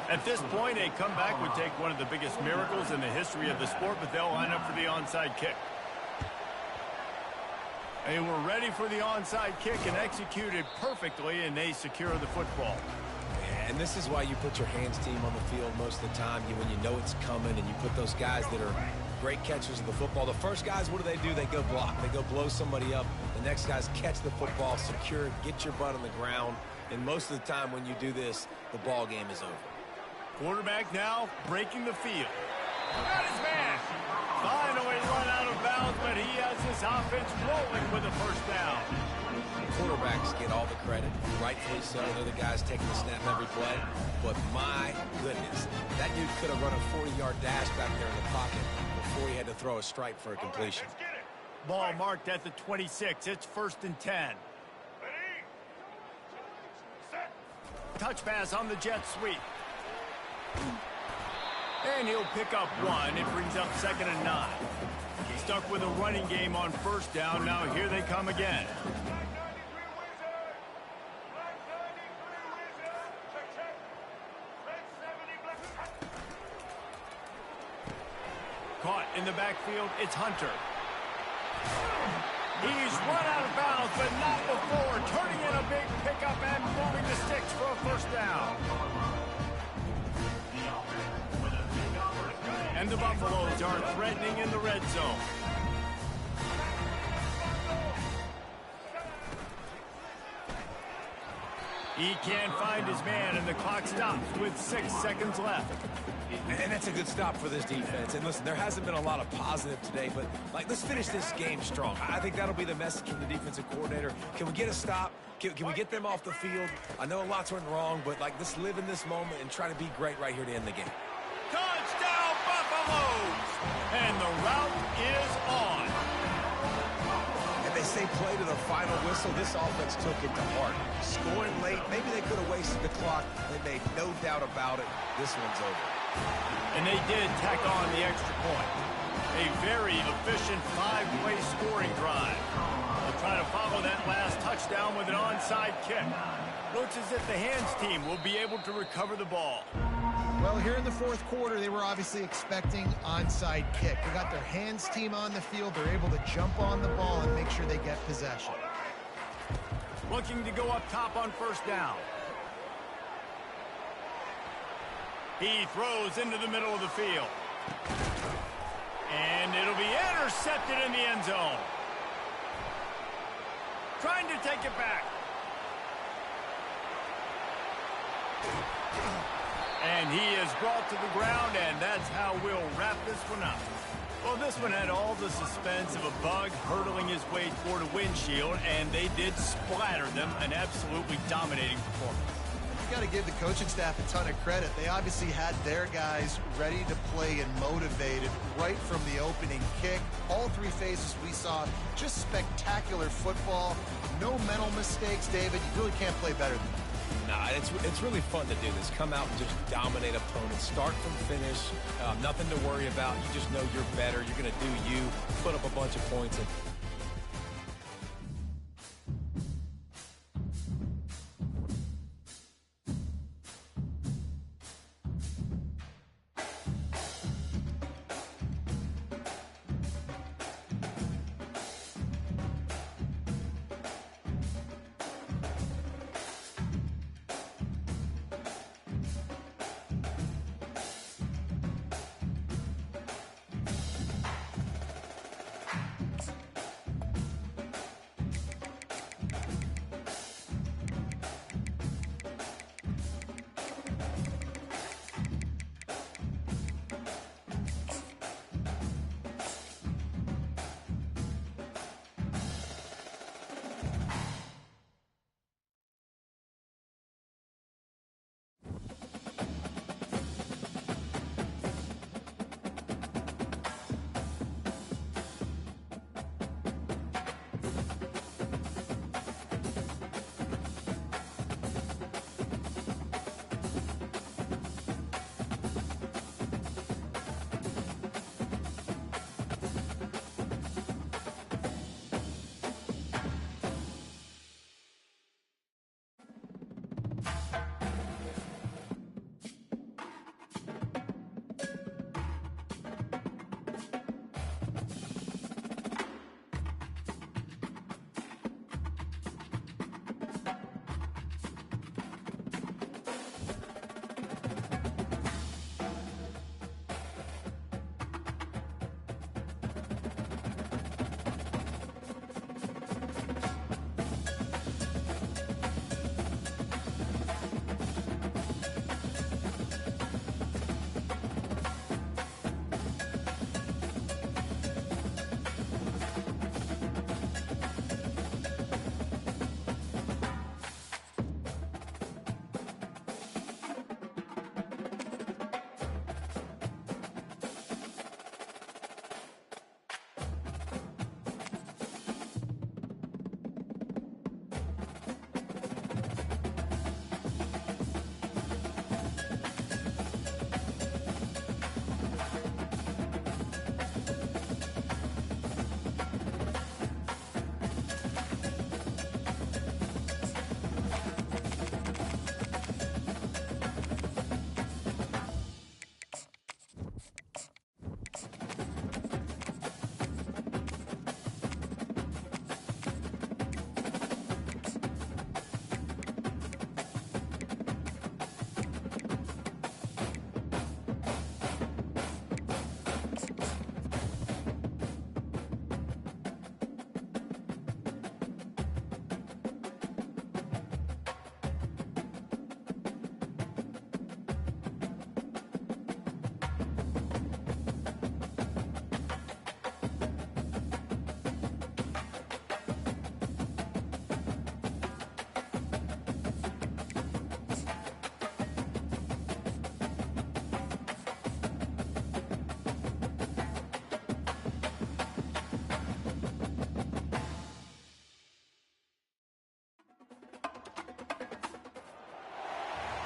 At this point, a comeback would take one of the biggest miracles in the history of the sport, but they'll line up for the onside kick. They were ready for the onside kick and executed perfectly, and they secure the football. And this is why you put your hands team on the field most of the time. When you know it's coming, and you put those guys that are great catchers of the football. The first guys, what do? They go block. They go blow somebody up. The next guys catch the football, secure it, get your butt on the ground. And most of the time when you do this, the ball game is over. Quarterback now breaking the field. Got his man. Finally run out of bounds, but he has his offense rolling with a first down. Quarterbacks get all the credit, rightfully so. They're the guys taking the snap every play. But my goodness, that dude could have run a 40-yard dash back there in the pocket before he had to throw a strike for a completion. Ball marked at the 26. It's 1st and 10. Touch pass on the jet sweep. And he'll pick up 1. It brings up 2nd and 9. He's stuck with a running game on first down. Now here they come again. Caught in the backfield, it's Hunter. He's run out of bounds, but not before. Turning in a big pickup and moving the sticks for a first down. And the Buffaloes are threatening in the red zone. He can't find his man, and the clock stops with 6 seconds left. And that's a good stop for this defense. And listen, there hasn't been a lot of positive today, but let's finish this game strong. I think that'll be the message from the defensive coordinator. Can we get a stop? Can we get them off the field? I know lots went wrong, but let's live in this moment and try to be great right here to end the game. Touchdown, Buffaloes! And the route is on. And they say play to the final whistle. This offense took it to heart. Scoring late, maybe they could have wasted the clock. They made no doubt about it. This one's over. And they did tack on the extra point. A very efficient 5-play scoring drive. They'll try to follow that last touchdown with an onside kick. Looks as if the hands team will be able to recover the ball. Well, here in the fourth quarter, they were obviously expecting onside kick. They got their hands team on the field. They're able to jump on the ball and make sure they get possession. Looking to go up top on first down. He throws into the middle of the field. And it'll be intercepted in the end zone. Trying to take it back. And he is brought to the ground, and that's how we'll wrap this one up. Well, this one had all the suspense of a bug hurtling his way toward a windshield, and they did splatter them. An absolutely dominating performance. You got to give the coaching staff a ton of credit. They obviously had their guys ready to play and motivated right from the opening kick. All three phases we saw, just spectacular football. No mental mistakes, David. You really can't play better than that. Nah, it's really fun to do this. Come out and just dominate opponents. Start from finish. Nothing to worry about. You just know you're better. You're going to do you. Put up a bunch of points. And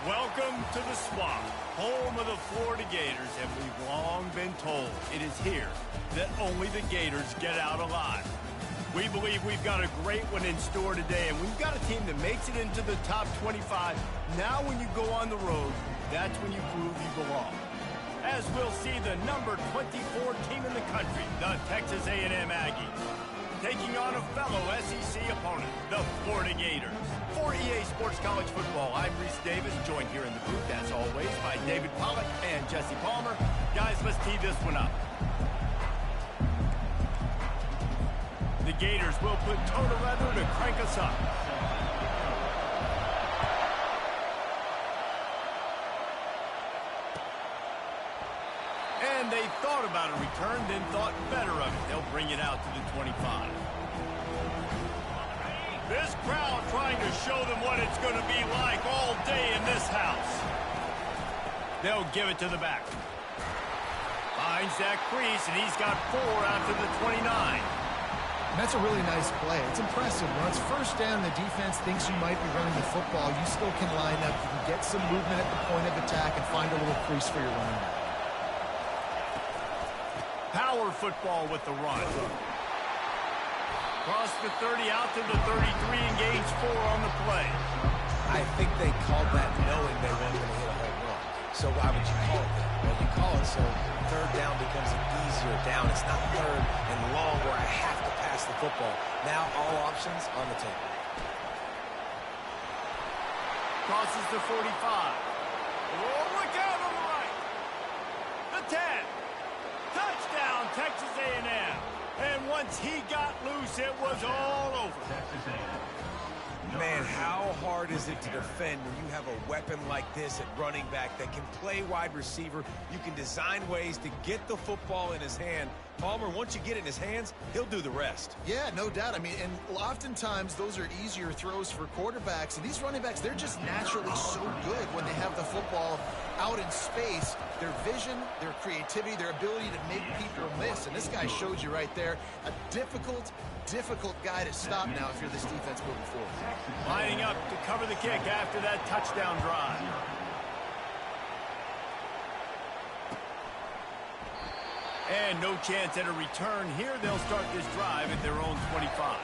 welcome to the Swamp, home of the Florida Gators, and we've long been told it is here that only the Gators get out alive. We believe we've got a great one in store today, and we've got a team that makes it into the top 25. Now when you go on the road, that's when you prove you belong. As we'll see the number 24 team in the country, the Texas A&M Aggies, taking on a fellow SEC opponent, the Florida Gators. For EA Sports College Football, I'm Reese Davis, joined here in the booth, as always, by David Pollack and Jesse Palmer. Guys, let's tee this one up. The Gators will put toe to leather to crank us up. And they thought about a return, then thought better of it. They'll bring it out to the 25. This crowd trying to show them what it's going to be like all day in this house. They'll give it to the back. Finds that crease, and he's got 4 out to the 29. And that's a really nice play. It's impressive. When it's first down, the defense thinks you might be running the football. You still can line up. You can get some movement at the point of attack and find a little crease for your running back. Power football with the run. Cross the 30 out to the 33 and gains 4 on the play. I think they called that knowing they weren't going to hit a home run. So why would you call it that? Well, you call it so third down becomes an easier down. It's not third and long where I have to pass the football. Now all options on the table. Crosses the 45. Oh, look out on the right. The 10. Touchdown, Texas A&M. And once he got loose, it was all over. Texas A&M. Man, how hard is it to defend when you have a weapon like this at running back that can play wide receiver? You can design ways to get the football in his hand. Palmer, once you get it in his hands, he'll do the rest. Yeah, no doubt. I mean, and oftentimes those are easier throws for quarterbacks. And these running backs, they're just naturally so good when they have the football out in space. Their vision, their creativity, their ability to make people miss. And this guy showed you right there, a difficult guy to stop now if you're this defense moving forward. Lining up to cover the kick after that touchdown drive. And no chance at a return here. They'll start this drive at their own 25.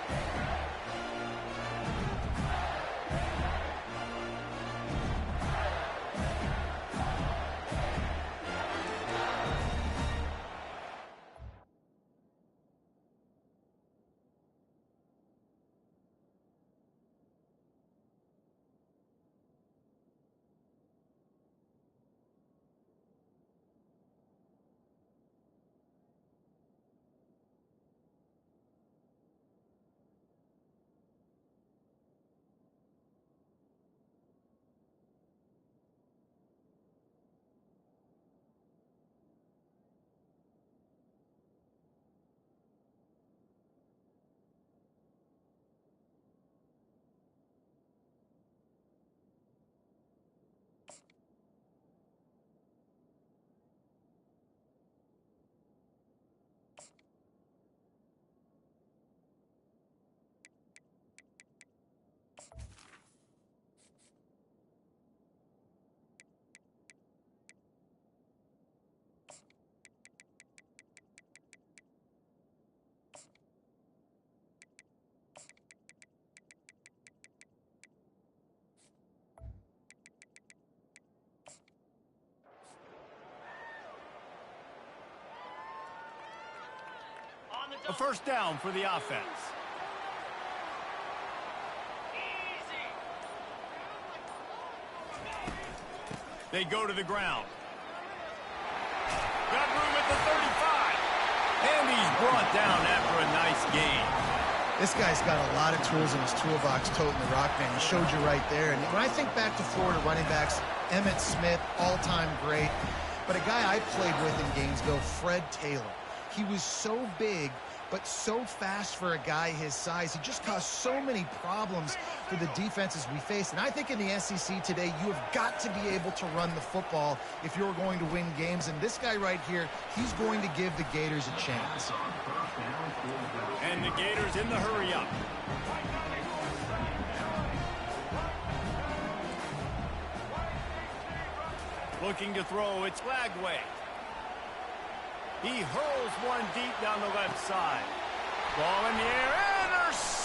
A first down for the offense. They go to the ground. Got room at the 35. And he's brought down after a nice gain. This guy's got a lot of tools in his toolbox toting the rock, man. He showed you right there. And when I think back to Florida running backs, Emmitt Smith, all-time great. But a guy I played with in Gainesville, Fred Taylor. He was so big, but so fast for a guy his size. He just caused so many problems for the defenses we faced. And I think in the SEC today, you have got to be able to run the football if you're going to win games. And this guy right here, he's going to give the Gators a chance. And the Gators in the hurry up. Looking to throw, it's Lagway. He hurls one deep down the left side. Ball in the air,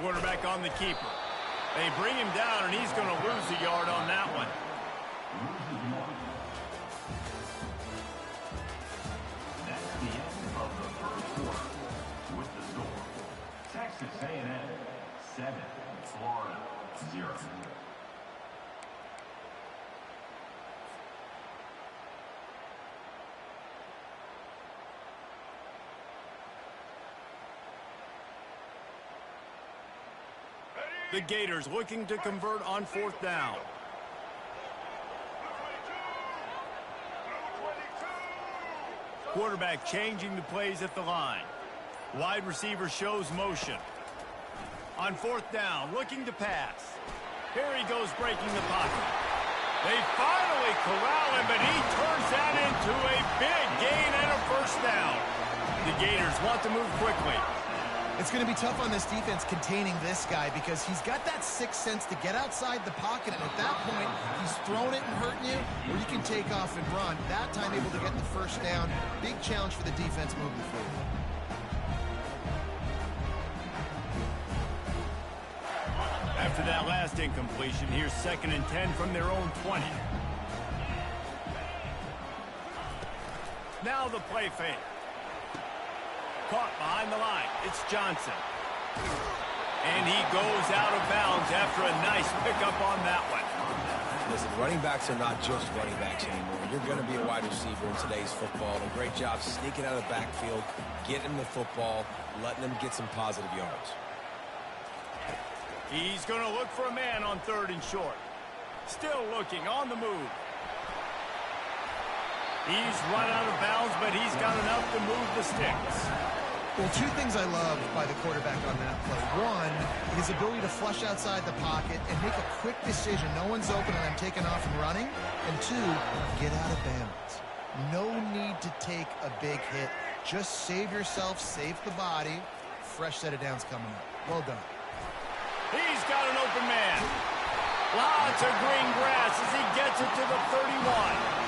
Quarterback on the keeper. They bring him down, and he's going to lose a yard on that one. That's the end of the first quarter. With the score, Texas A&M 7, Florida 0. The Gators looking to convert on 4th down. Quarterback changing the plays at the line. Wide receiver shows motion. On 4th down, looking to pass. Here he goes breaking the pocket. They finally corral him, but he turns that into a big gain and a first down. The Gators want to move quickly. It's going to be tough on this defense containing this guy because he's got that sixth sense to get outside the pocket, and at that point, he's throwing it and hurting you, or you can take off and run. That time able to get the first down. Big challenge for the defense moving forward. After that last incompletion, here's 2nd and 10 from their own 20. Now the play fake. Caught behind the line. It's Johnson. And he goes out of bounds after a nice pickup on that one. Listen, running backs are not just running backs anymore. You're going to be a wide receiver in today's football. And great job sneaking out of the backfield, getting the football, letting them get some positive yards. He's going to look for a man on 3rd and short. Still looking on the move. He's run out of bounds, but he's got enough to move the sticks. Well, 2 things I love by the quarterback on that play. 1, his ability to flush outside the pocket and make a quick decision. No one's open and I'm taking off and running. And 2, get out of bounds. No need to take a big hit. Just save yourself, save the body. Fresh set of downs coming up. Well done. He's got an open man. Lots of green grass as he gets it to the 31.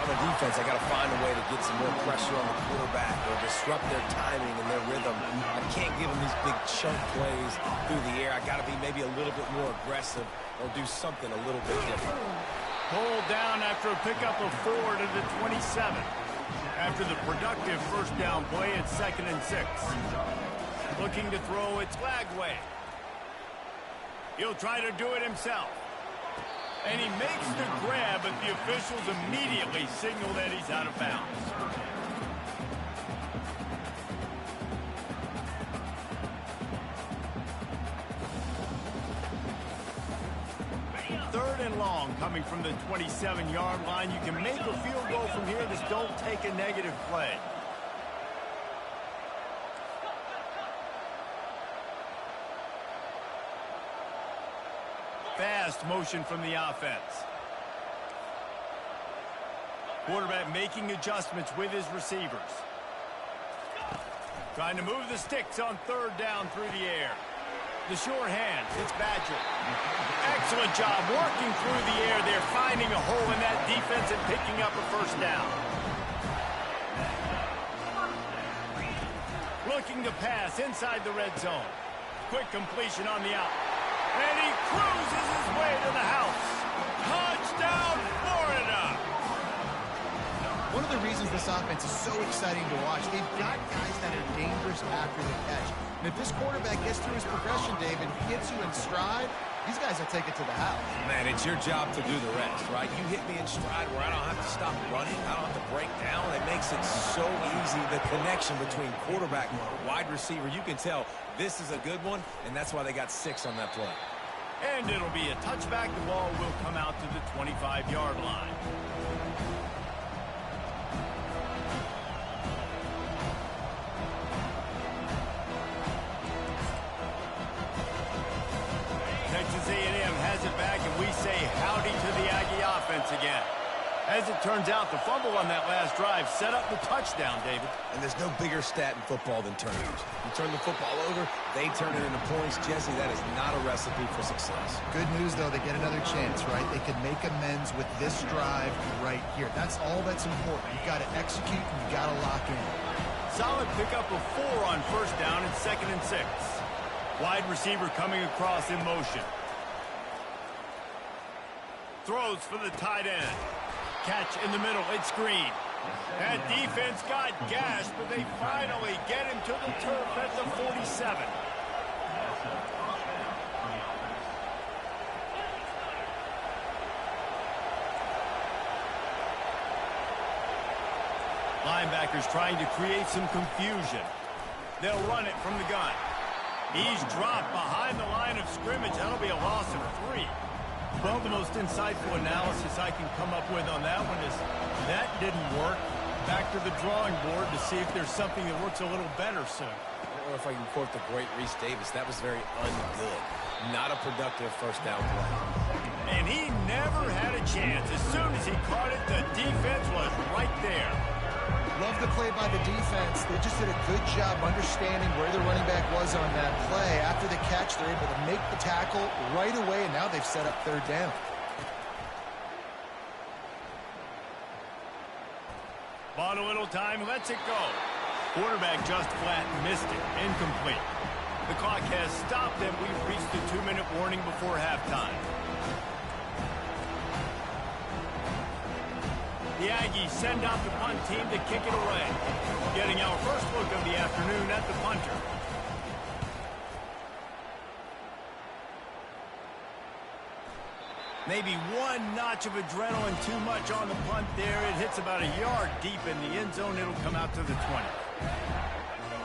On the defense, I got to find a way to get some more pressure on the quarterback or disrupt their timing and their rhythm. I can't give them these big chunk plays through the air. I got to be maybe a little bit more aggressive or do something a little bit different. Pulled down after a pickup of 4 to the 27. After the productive first down play, it's 2nd and 6. Looking to throw, it's Lagway. He'll try to do it himself. And he makes the grab, but the officials immediately signal that he's out of bounds. Third and long coming from the 27-yard line. You can make a field goal from here. Just don't take a negative play. Fast motion from the offense. Quarterback making adjustments with his receivers. Trying to move the sticks on 3rd down through the air. The short hands, it's Badger. Excellent job working through the air there, finding a hole in that defense and picking up a first down. Looking to pass inside the red zone. Quick completion on the out. And he cruises his way to the house. Touchdown, Florida! One of the reasons this offense is so exciting to watch, they've got guys that are dangerous after the catch. And if this quarterback gets through his progression, David, gets you in stride, these guys will take it to the house. Man, it's your job to do the rest, right? You hit me in stride where I don't have to stop running. I don't have to break down. It makes it so easy. The connection between quarterback and wide receiver, you can tell this is a good one, and that's why they got 6 on that play. And it'll be a touchback. The ball will come out to the 25-yard line. Texas A&M has it back, and we say howdy to the Aggie offense again. As it turns out, the fumble on that last drive set up the touchdown, David. And there's no bigger stat in football than turnovers. You turn the football over, they turn it into points. Jesse, that is not a recipe for success. Good news, though, they get another chance, right? They can make amends with this drive right here. That's all that's important. You got to execute, and you got to lock in. Solid pickup of 4 on first down and 2nd and 6. Wide receiver coming across in motion. Throws for the tight end. Catch in the middle. It's Green. That defense got gashed, but they finally get him to the turf at the 47. Linebackers trying to create some confusion. They'll run it from the gun. He's dropped behind the line of scrimmage. That'll be a loss of 3. Well, the most insightful analysis I can come up with on that one is that didn't work. Back to the drawing board to see if there's something that works a little better soon. Or if I can quote the great Reese Davis, that was very ungood. Not a productive first down play. And he never had a chance. As soon as he caught it, the defense was right there. Love the play by the defense. They just did a good job understanding where the running back was on that play. After the catch, they're able to make the tackle right away, and now they've set up third down. Bought a little time, lets it go. Quarterback just flat missed it. Incomplete. The clock has stopped, and we've reached the 2-minute warning before halftime. The Aggies send out the punt team to kick it away. Getting our first look of the afternoon at the punter. Maybe one notch of adrenaline too much on the punt there. It hits about a yard deep in the end zone. It'll come out to the 20.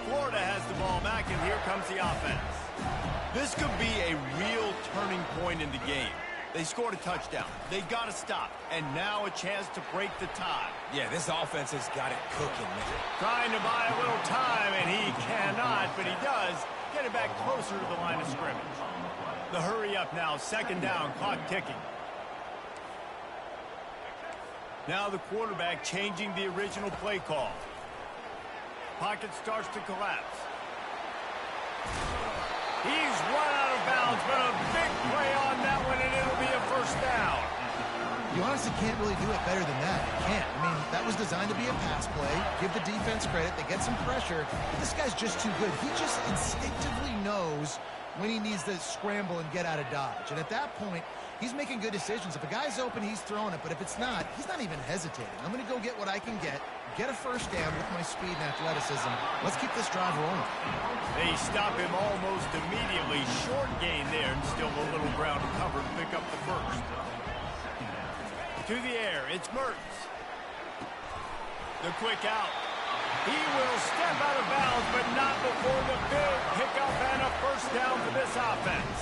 Florida has the ball back, and here comes the offense. This could be a real turning point in the game. They scored a touchdown. They got to stop. And now a chance to break the tie. Yeah, this offense has got it cooking, man. Trying to buy a little time, and he cannot, but he does get it back closer to the line of scrimmage. The hurry up now, second down, clock ticking. Now the quarterback changing the original play call. Pocket starts to collapse. He's run out of bounds, but a big play on that one, and it'll be a first down. You honestly can't really do it better than that. You can't. I mean, that was designed to be a pass play. Give the defense credit. They get some pressure. But this guy's just too good. He just instinctively knows when he needs to scramble and get out of dodge. And at that point, he's making good decisions. If a guy's open, he's throwing it. But if it's not, he's not even hesitating. I'm going to go get what I can get a first down with my speed and athleticism. Let's keep this drive rolling. They stop him almost immediately. Short gain there, and still a little ground to cover to pick up the first. To the air, it's Mertens. The quick out. He will step out of bounds, but not before the big pickup and a first down for this offense.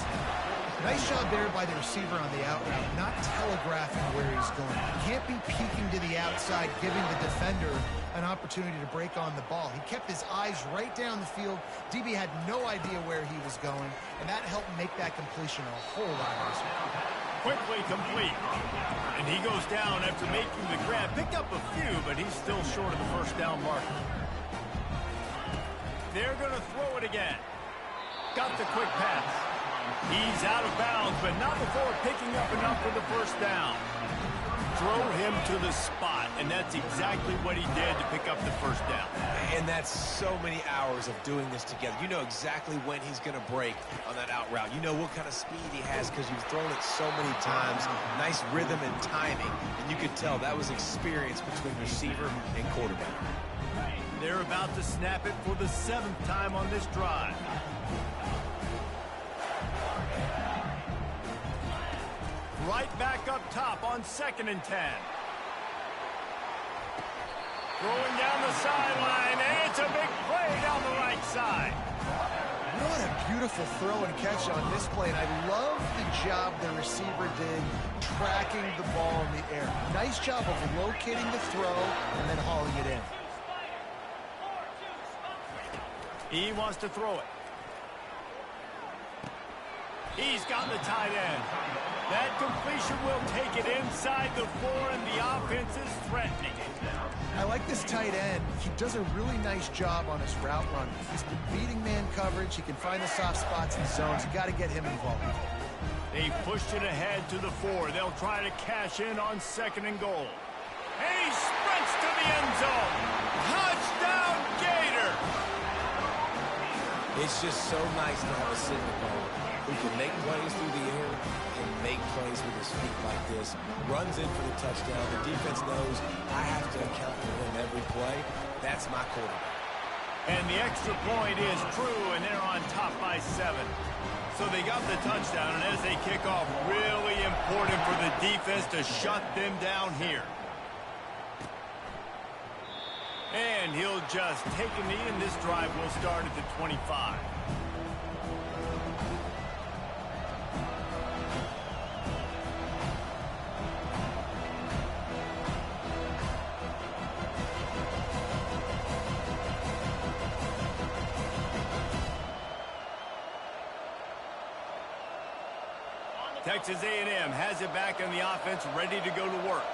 Nice job there by the receiver on the out route, not telegraphing where he's going. He can't be peeking to the outside, giving the defender an opportunity to break on the ball. He kept his eyes right down the field. DB had no idea where he was going, and that helped make that completion a whole lot easier. Quickly complete. And he goes down after making the grab. Picked up a few, but he's still short of the first down marker. They're going to throw it again. Got the quick pass. He's out of bounds, but not before picking up enough for the first down. Throw him to the spot, and that's exactly what he did to pick up the first down. And that's so many hours of doing this together. You know exactly when he's going to break on that out route. You know what kind of speed he has because you've thrown it so many times. Nice rhythm and timing, and you could tell that was experience between receiver and quarterback. They're about to snap it for the 7th time on this drive. Right back up top on 2nd and 10. Throwing down the sideline, and it's a big play down the right side. What a beautiful throw and catch on this play, and I love the job the receiver did tracking the ball in the air. Nice job of locating the throw and then hauling it in. He wants to throw it. He's got the tight end. That completion will take it inside the 4, and the offense is threatening it. I like this tight end. He does a really nice job on his route run. He's beating man coverage. He can find the soft spots and zones. You got to get him involved. They pushed it ahead to the 4. They'll try to cash in on 2nd and goal. And he sprints to the end zone. Touchdown, Gator! It's just so nice to have a center guard who can make plays through the air and make plays with his feet like this. Runs in for the touchdown. The defense knows I have to account for him every play. That's my quarterback. And the extra point is true, and they're on top by 7. So they got the touchdown, and as they kick off, really important for the defense to shut them down here. And he'll just take a knee, and this drive will start at the 25. Texas A&M has it back on the offense, ready to go to work.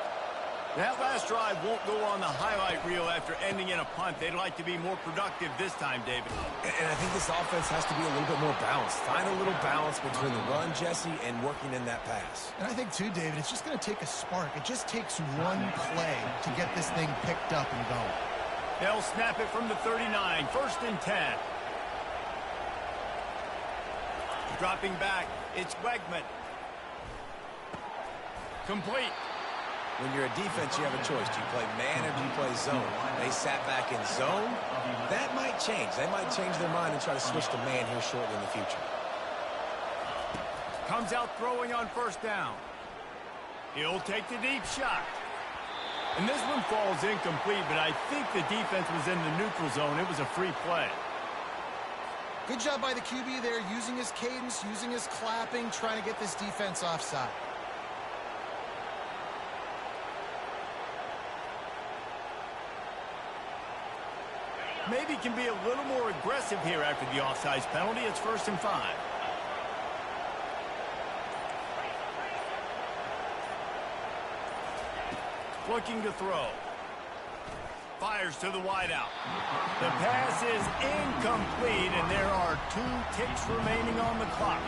That last drive won't go on the highlight reel after ending in a punt. They'd like to be more productive this time, David. And I think this offense has to be a little bit more balanced. Find a little balance between the run, Jesse, and working in that pass. And I think, too, David, it's just going to take a spark. It just takes one play to get this thing picked up and going. They'll snap it from the 39, 1st and 10. Dropping back, it's Wegman. Complete. When you're a defense, you have a choice. Do you play man or do you play zone? They sat back in zone. That might change. They might change their mind and try to switch to man here shortly in the future. Comes out throwing on 1st down. He'll take the deep shot. And this one falls incomplete, but I think the defense was in the neutral zone. It was a free play. Good job by the QB there, using his cadence, using his clapping, trying to get this defense offside. Maybe can be a little more aggressive here after the offsides penalty. It's 1st and 5. Looking to throw. Fires to the wideout. The pass is incomplete, and there are 2 ticks remaining on the clock.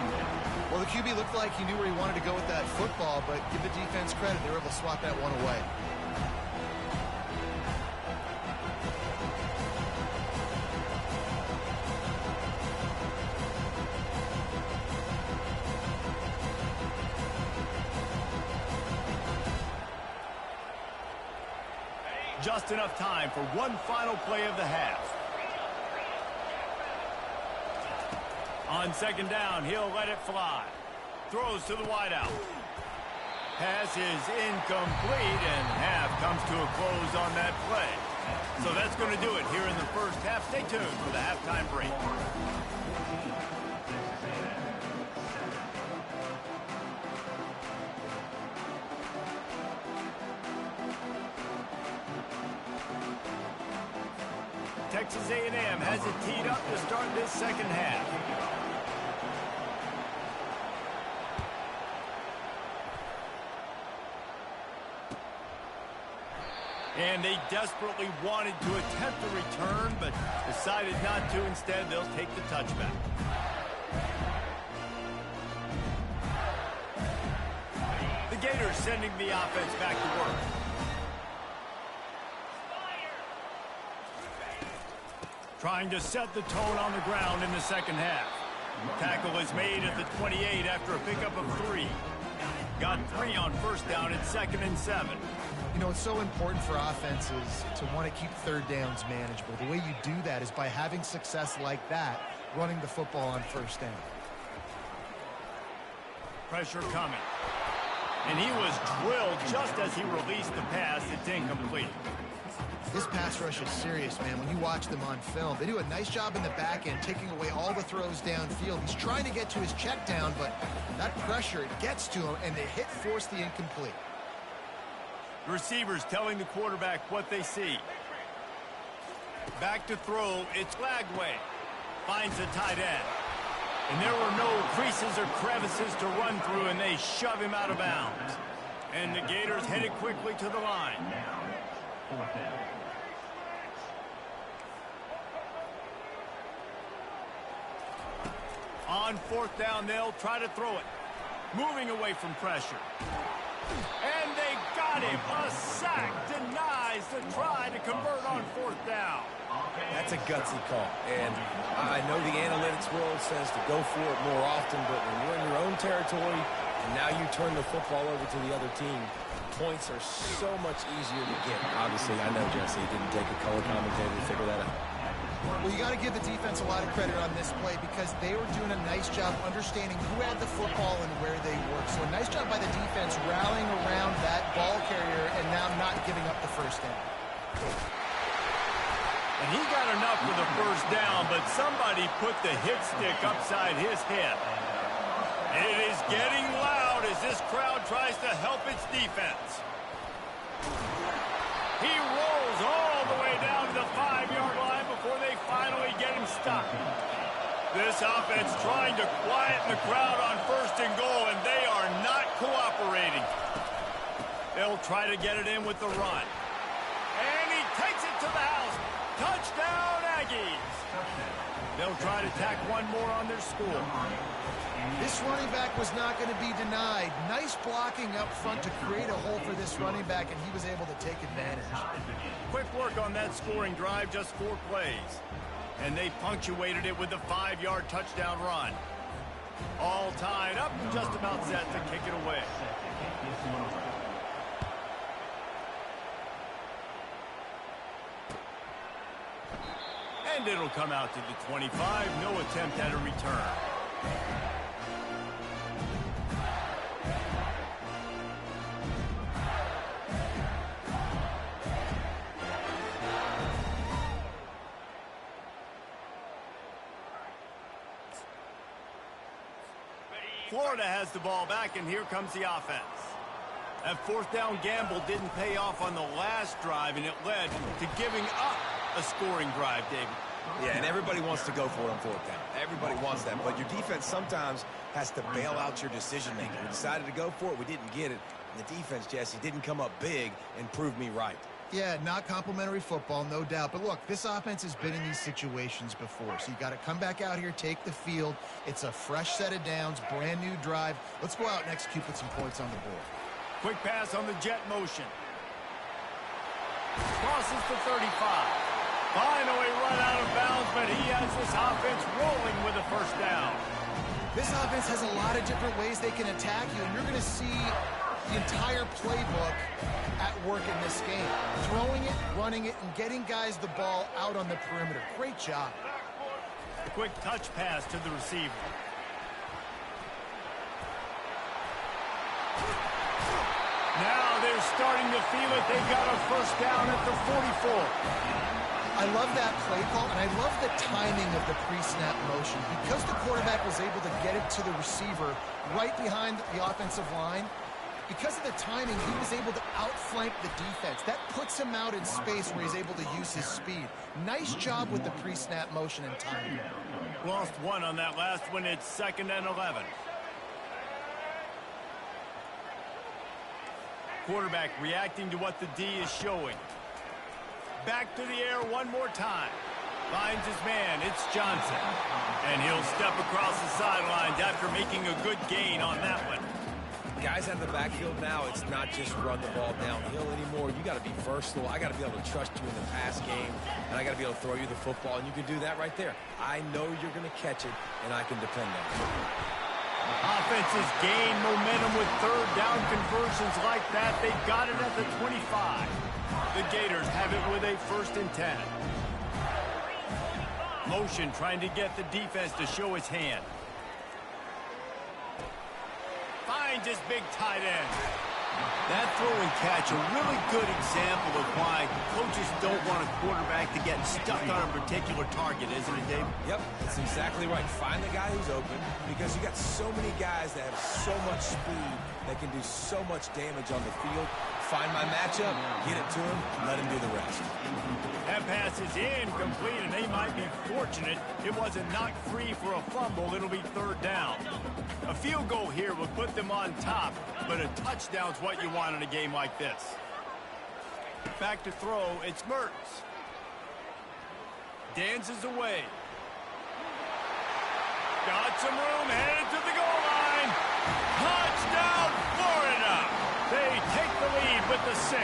Well, the QB looked like he knew where he wanted to go with that football, but give the defense credit. They were able to swat that one away. Just enough time for one final play of the half. On 2nd down, he'll let it fly. Throws to the wideout. Pass is incomplete, and half comes to a close on that play. So that's going to do it here in the 1st half. Stay tuned for the halftime break. Texas A&M has it teed up to start this 2nd half. And they desperately wanted to attempt a return, but decided not to. Instead, they'll take the touchback. The Gators sending the offense back to work. Trying to set the tone on the ground in the 2nd half. Tackle is made at the 28 after a pickup of 3. Got 3 on 1st down at 2nd and 7. You know, it's so important for offenses to want to keep 3rd downs manageable. The way you do that is by having success like that, running the football on 1st down. Pressure coming. And he was drilled just as he released the pass. It's incomplete. This pass rush is serious, man. When you watch them on film, they do a nice job in the back end, taking away all the throws downfield. He's trying to get to his check down, but that pressure, it gets to him, and they force the incomplete. Receivers telling the quarterback what they see. Back to throw, it's Lagway. Finds the tight end. And there were no creases or crevices to run through, and they shove him out of bounds. And the Gators headed quickly to the line. Now, 4th down. On 4th down, they'll try to throw it. moving away from pressure. And they got him. A sack denies the try to convert on 4th down. That's a gutsy call. And I know the analytics world says to go for it more often, but when you're in your own territory and now you turn the football over to the other team, points are so much easier to get. Obviously, I know, Jesse, it didn't take a color commentator to figure that out. Well, you got to give the defense a lot of credit on this play because they were doing a nice job understanding who had the football and where they were. So a nice job by the defense rallying around that ball carrier and now not giving up the first down. And he got enough for the first down, but somebody put the hit stick upside his head. It is getting loud as this crowd tries to help its defense. He rolls all the way down to the 5-yard line before they finally get him stopped. This offense trying to quieten the crowd on 1st and goal, and they are not cooperating. They'll try to get it in with the run. And he takes it to the house. Touchdown, Aggies. They'll try to tack one more on their score. This running back was not going to be denied. Nice blocking up front to create a hole for this running back, and he was able to take advantage. Quick work on that scoring drive, just 4 plays. And they punctuated it with a 5-yard touchdown run. All tied up, just about set to kick it away. And it'll come out to the 25. No attempt at a return. Florida has the ball back, and here comes the offense. That 4th down gamble didn't pay off on the last drive, and it led to giving up a scoring drive, David. Yeah, and everybody wants to go for it on 4th down. Everybody wants that, but your defense sometimes has to bail out your decision-making. We decided to go for it. We didn't get it. And the defense, Jesse, didn't come up big and prove me right. Yeah, not complimentary football, no doubt. But look, this offense has been in these situations before. So you got to come back out here, take the field. It's a fresh set of downs, brand new drive. Let's go out and execute with some points on the board. Quick pass on the jet motion. Crosses the 35. Finally run out of bounds, but he has this offense rolling with a 1st down. This offense has a lot of different ways they can attack you, and you're going to see the entire playbook at work in this game. Throwing it, running it, and getting guys the ball out on the perimeter. Great job. Quick touch pass to the receiver. Now they're starting to feel it. They got a 1st down at the 44. I love that play call, and I love the timing of the pre-snap motion. Because the quarterback was able to get it to the receiver right behind the offensive line, because of the timing, he was able to outflank the defense. That puts him out in space where he's able to use his speed. Nice job with the pre-snap motion and timing. Lost 1 on that last one. It's 2nd and 11. Quarterback reacting to what the D is showing. Back to the air one more time. Finds his man. It's Johnson. And he'll step across the sidelines after making a good gain on that one. Guys out of the backfield now, it's not just run the ball downhill anymore. You got to be versatile. I got to be able to trust you in the pass game, and I got to be able to throw you the football, and you can do that right there. I know you're going to catch it, and I can depend on it. Offenses gain momentum with 3rd down conversions like that. They got it at the 25. The Gators have it with a 1st and 10. Motion trying to get the defense to show his hand. Finds his big tight end. That throw and catch, a really good example of why coaches don't want a quarterback to get stuck on a particular target, isn't it, Dave? Yep, that's exactly right. Find the guy who's open, because you got so many guys that have so much speed that can do so much damage on the field. Find my matchup, get it to him, let him do the rest. That pass is incomplete, and they might be fortunate it wasn't knocked free for a fumble. It'll be 3rd down. A field goal here would put them on top, but a touchdown's what you want in a game like this. Back to throw, it's Mertz. Dances away. Got some room, headed to the goal line. with the 6.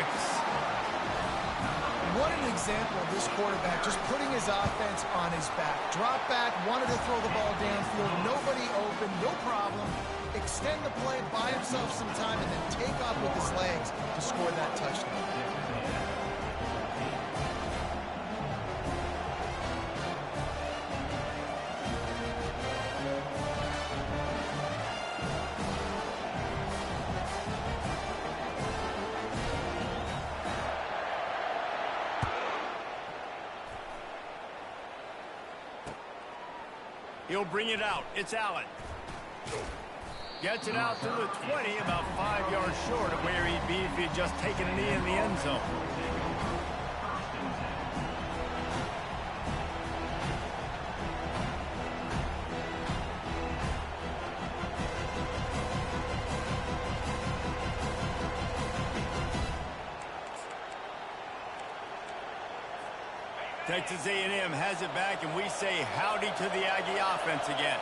What an example of this quarterback just putting his offense on his back. Drop back, wanted to throw the ball downfield, nobody open, no problem. Extend the play, buy himself some time, and then take off with his legs to score that touchdown. He'll bring it out. It's Allen. Gets it out to the 20, about 5 yards short of where he'd be if he'd just taken a knee in the end zone. Texas A&M has it back, and we say howdy to the Aggie offense again.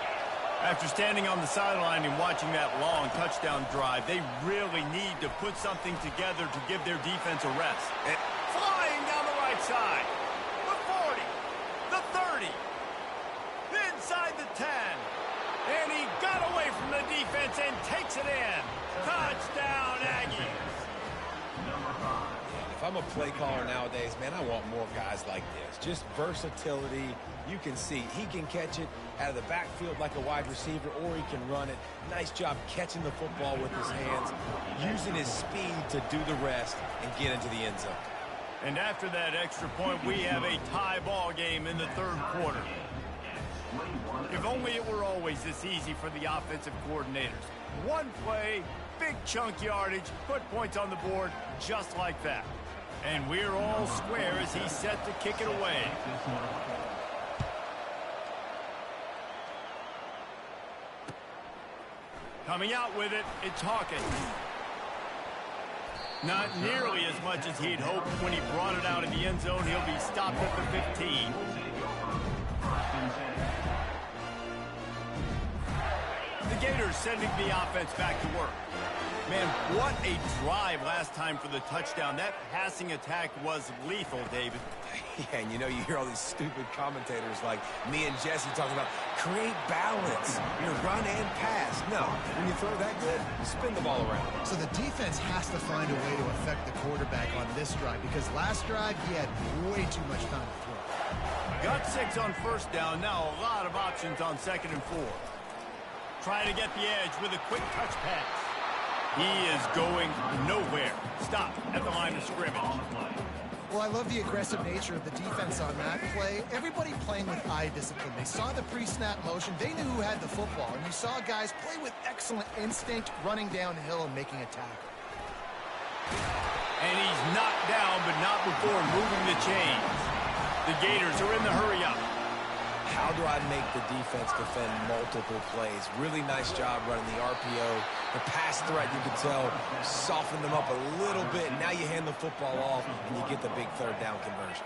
After standing on the sideline and watching that long touchdown drive, they really need to put something together to give their defense a rest. And flying down the right side. The 40. The 30. Inside the 10. And he got away from the defense and takes it in. Touchdown, Aggies. If I'm a play caller nowadays, man, I want more guys like this. Just versatility. You can see he can catch it out of the backfield like a wide receiver, or he can run it. Nice job catching the football with his hands, using his speed to do the rest and get into the end zone. And after that extra point, we have a tie ball game in the third quarter. If only it were always this easy for the offensive coordinators. One play, big chunk yardage, put points on the board just like that. And we're all square as he's set to kick it away. Coming out with it, it's Hawkins. Not nearly as much as he'd hoped when he brought it out of the end zone. He'll be stopped at the 15. The Gators sending the offense back to work. Man, what a drive last time for the touchdown. That passing attack was lethal, David. Yeah, and you know, you hear all these stupid commentators like me and Jesse talking about create balance, run and pass. No, when you throw that good, spin the ball around. So the defense has to find a way to affect the quarterback on this drive, because last drive he had way too much time to throw. Got 6 on first down. Now a lot of options on 2nd and 4. Trying to get the edge with a quick touch pass. He is going nowhere. Stop at the line of scrimmage. Well, I love the aggressive nature of the defense on that play. Everybody playing with eye discipline. They saw the pre-snap motion. They knew who had the football. And you saw guys play with excellent instinct, running downhill and making a tackle. And he's knocked down, but not before moving the chains. The Gators are in the hurry-up. How do I make the defense defend multiple plays? Really nice job running the RPO. The pass threat, you can tell, softened them up a little bit. Now you hand the football off, and you get the big third down conversion.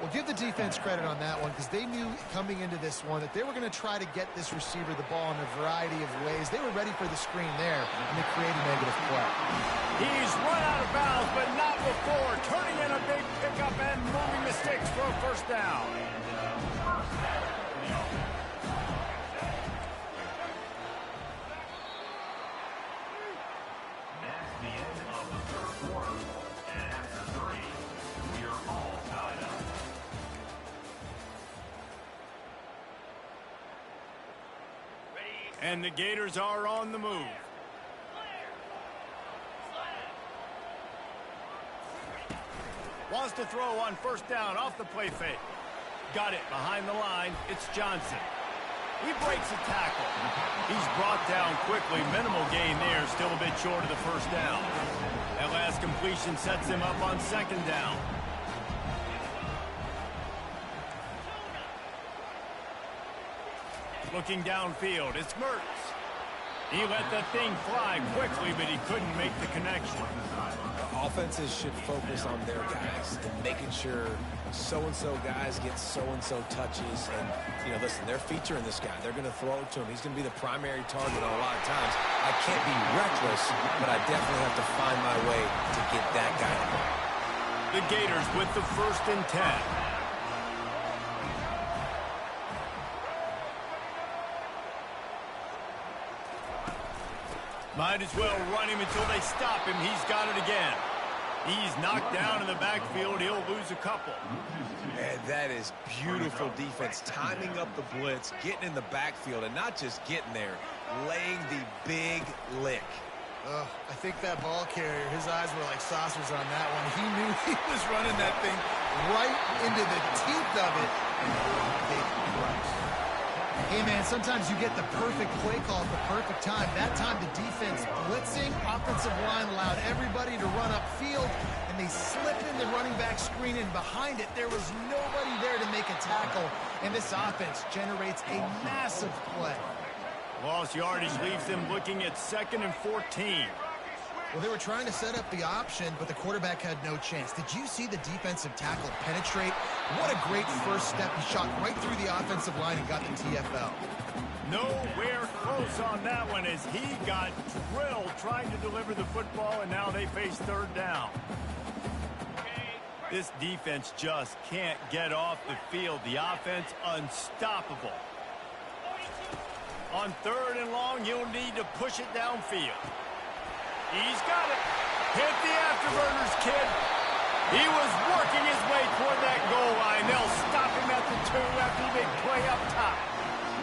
Well, give the defense credit on that one, because they knew coming into this one that they were going to try to get this receiver the ball in a variety of ways. They were ready for the screen there, and they created negative play. He's run out of bounds, but not before. Turning in a big pickup and moving the sticks for a first down. And the Gators are on the move. Wants to throw on first down off the play fake. Got it behind the line. It's Johnson. He breaks a tackle. He's brought down quickly. Minimal gain there. Still a bit short of the first down. That last completion sets him up on 2nd down. Looking downfield, it's Mertz. He let that thing fly quickly, but he couldn't make the connection. Offenses should focus on their guys and making sure so-and-so guys get so-and-so touches. And, you know, listen, they're featuring this guy. They're going to throw it to him. He's going to be the primary target on a lot of times. I can't be reckless, but I definitely have to find my way to get that guy the ball. The Gators with the 1st and 10. Might as well run him until they stop him. He's got it again. He's knocked down in the backfield. He'll lose a couple. And that is beautiful defense. Timing up the blitz, getting in the backfield, and not just getting there, laying the big lick. I think that ball carrier, his eyes were like saucers on that one. He knew he was running that thing right into the teeth of it. And big price. Hey, man, sometimes you get the perfect play call at the perfect time. That time, the defense blitzing, offensive line allowed everybody to run upfield, and they slipped in the running back screen, and behind it, there was nobody there to make a tackle, and this offense generates a massive play. Lost yardage leaves them looking at 2nd and 14. Well, they were trying to set up the option, but the quarterback had no chance. Did you see the defensive tackle penetrate? What a great first step. He shot right through the offensive line and got the TFL. Nowhere close on that one as he got drilled trying to deliver the football, and now they face 3rd down. This defense just can't get off the field. The offense unstoppable. On 3rd and long, you'll need to push it downfield. He's got it. Hit the afterburners, kid. He was working his way toward that goal line. They'll stop him at the 2 after the big play up top.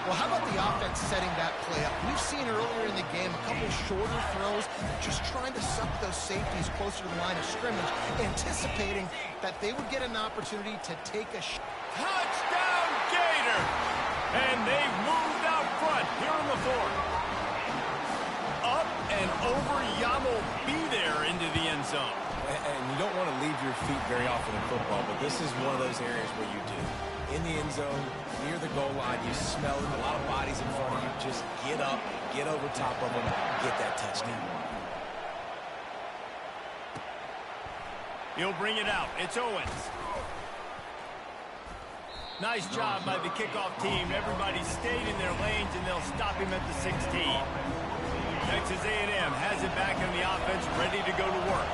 Well, how about the offense setting that play up? We've seen earlier in the game a couple shorter throws, just trying to suck those safeties closer to the line of scrimmage, anticipating that they would get an opportunity to take a shot. Touchdown, Gator! And they've moved out front here in the 4th. Up and over, Yamo be there into the end zone. And you don't want to leave your feet very often in football, but this is one of those areas where you do. In the end zone, near the goal line, you smell it, a lot of bodies in front of you. Just get up, get over top of them, get that touchdown. He'll bring it out. It's Owens. Nice job by the kickoff team. Everybody stayed in their lanes, and they'll stop him at the 16. Texas A&M has it back in the offense, ready to go to work.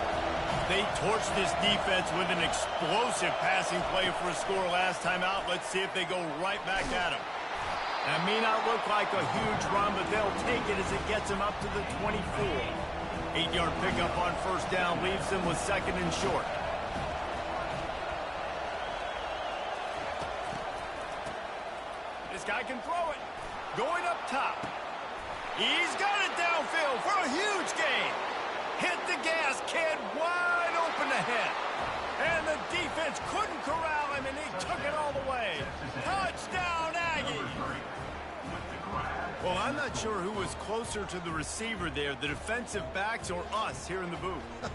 They torched this defense with an explosive passing play for a score last time out. Let's see if they go right back at him. That may not look like a huge run, but they'll take it as it gets them up to the 24. 8-yard pickup on 1st down leaves them with 2nd and short. This guy can throw it. Going up top. He's got it downfield for a huge gain. Hit the gas, kid, wide open ahead. And the defense couldn't corral him, and he took it all the way. Touchdown, Aggie. Well, I'm not sure who was closer to the receiver there, the defensive backs or us here in the booth.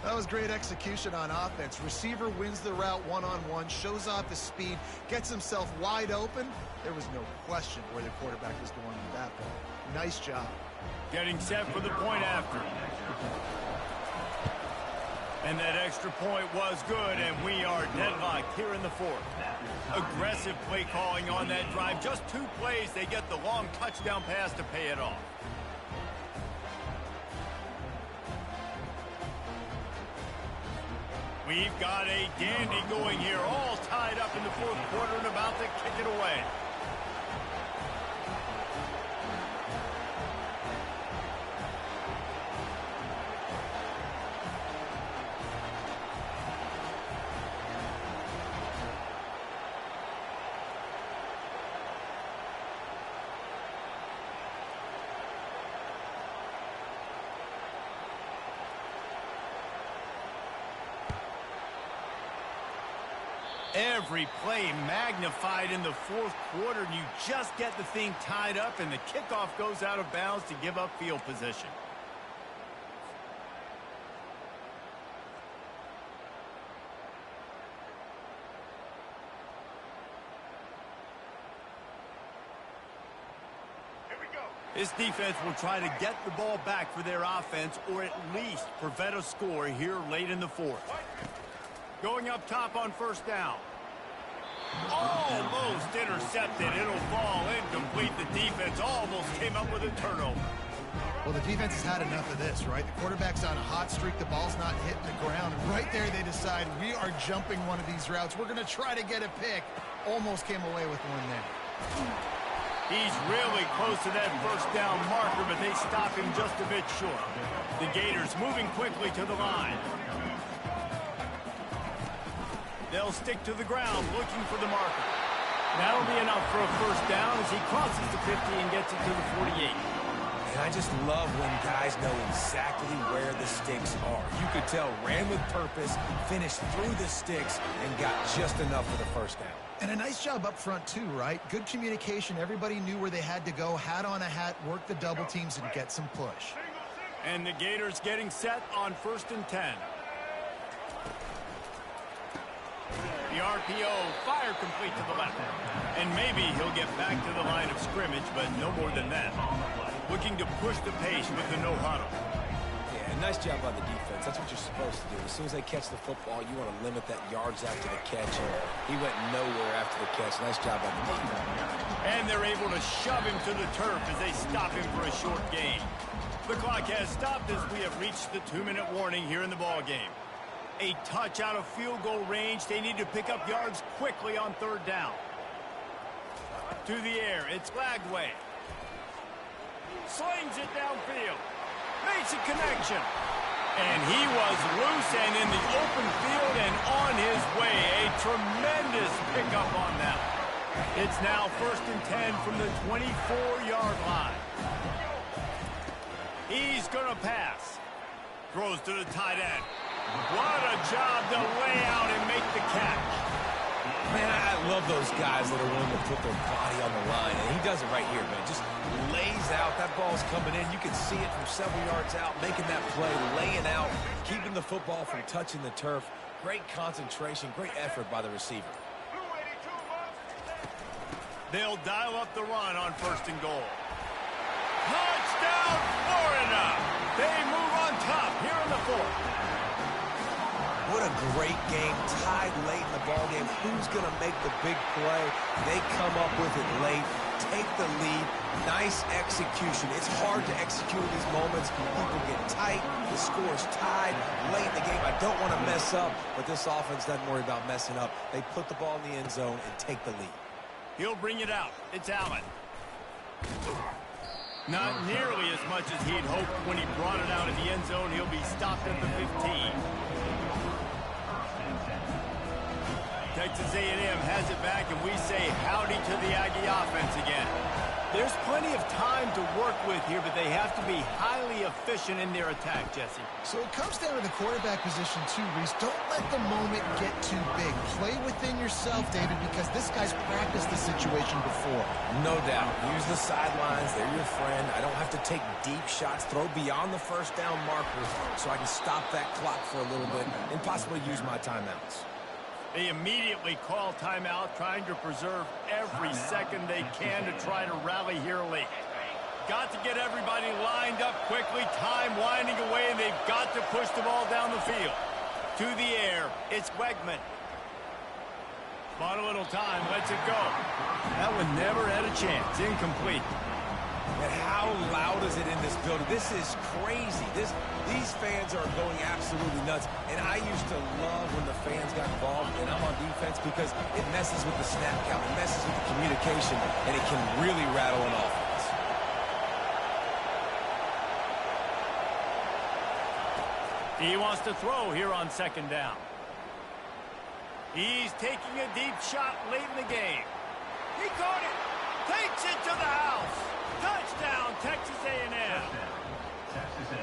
That was great execution on offense. Receiver wins the route one-on-one, shows off his speed, gets himself wide open. There was no question where the quarterback was going with that ball. Nice job. Getting set for the point after. And that extra point was good, and we are deadlocked here in the 4th. Aggressive play calling on that drive. Just 2 plays, they get the long touchdown pass to pay it off. We've got a dandy going here, all tied up in the 4th quarter and about to kick it away. Every play magnified in the 4th quarter, and you just get the thing tied up, and the kickoff goes out of bounds to give up field position. This defense will try to get the ball back for their offense or at least prevent a score here late in the fourth. Going up top on first down. Almost intercepted. It'll fall incomplete. The defense almost came up with a turnover. Well, the defense has had enough of this, right? The quarterback's on a hot streak. The ball's not hitting the ground. And right there, they decide, we are jumping one of these routes. We're going to try to get a pick. Almost came away with one there. He's really close to that first down marker, but they stop him just a bit short. The Gators moving quickly to the line. They'll stick to the ground looking for the marker. That'll be enough for a first down as he crosses the 50 and gets it to the 48. And I just love when guys know exactly where the sticks are. You could tell ran with purpose, finished through the sticks, and got just enough for the first down. And a nice job up front, too, right? Good communication. Everybody knew where they had to go. Hat on a hat, work the double teams, and get some push. And the Gators getting set on 1st and 10. The RPO, fire complete to the left. And maybe he'll get back to the line of scrimmage, but no more than that. Looking to push the pace with the no-huddle. Yeah, nice job by the defense. That's what you're supposed to do. As soon as they catch the football, you want to limit that yards after the catch. And he went nowhere after the catch. Nice job by the defense. And they're able to shove him to the turf as they stop him for a short gain. The clock has stopped as we have reached the 2-minute warning here in the ball game. A touch out of field goal range. They need to pick up yards quickly on 3rd down. To the air, it's Lagway. Slings it downfield. Makes a connection. And he was loose and in the open field and on his way. A tremendous pickup on that. It's now 1st and 10 from the 24-yard line. He's going to pass. Throws to the tight end. What a job to lay out and make the catch. Man, I love those guys that are willing to put their body on the line. And he does it right here, man. Just lays out. That ball's coming in. You can see it from several yards out, making that play, laying out, keeping the football from touching the turf. Great concentration, great effort by the receiver. They'll dial up the run on 1st and goal. Touchdown, Florida! They move on top here in the 4th. What a great game, tied late in the ballgame. Who's going to make the big play? They come up with it late, take the lead. Nice execution. It's hard to execute in these moments. People get tight. The score's tied late in the game. I don't want to mess up, but this offense doesn't worry about messing up. They put the ball in the end zone and take the lead. He'll bring it out. It's Allen. Not nearly as much as he'd hoped when he brought it out in the end zone. He'll be stopped at the 15. Texas A&M has it back, and we say howdy to the Aggie offense again. There's plenty of time to work with here, but they have to be highly efficient in their attack, Jesse. So it comes down to the quarterback position, too, Reese. Don't let the moment get too big. Play within yourself, David, because this guy's practiced the situation before. No doubt. Use the sidelines. They're your friend. I don't have to take deep shots. Throw beyond the first down marker so I can stop that clock for a little bit and possibly use my timeouts. They immediately call timeout, trying to preserve every second they can to try to rally here late. Got to get everybody lined up quickly, time winding away, and they've got to push the ball down the field. To the air, it's Wegman. Bought a little time, lets it go. That one never had a chance, incomplete. And how loud is it in this building? This is crazy. These fans are going absolutely nuts. And I used to love when the fans got involved and I'm on defense because it messes with the snap count, it messes with the communication, and it can really rattle an offense. He wants to throw here on 2nd down. He's taking a deep shot late in the game. He caught it. Takes it to the house. Touchdown, Texas A&M.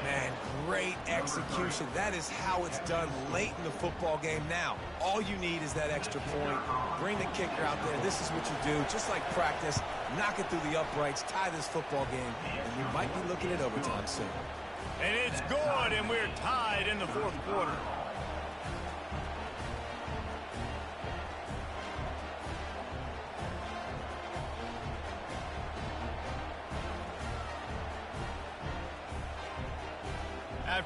Man, great execution. That is how it's done late in the football game. Now, all you need is that extra point. Bring the kicker out there. This is what you do. Just like practice, knock it through the uprights, tie this football game, and you might be looking at overtime soon. And it's good, and we're tied in the 4th quarter.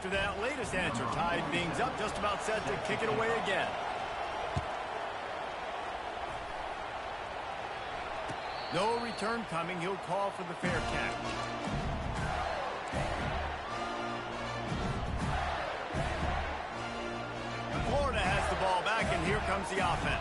after that latest answer tied things up, just about set to kick it away again. No return coming. He'll call for the fair catch. Florida has the ball back, and here comes the offense.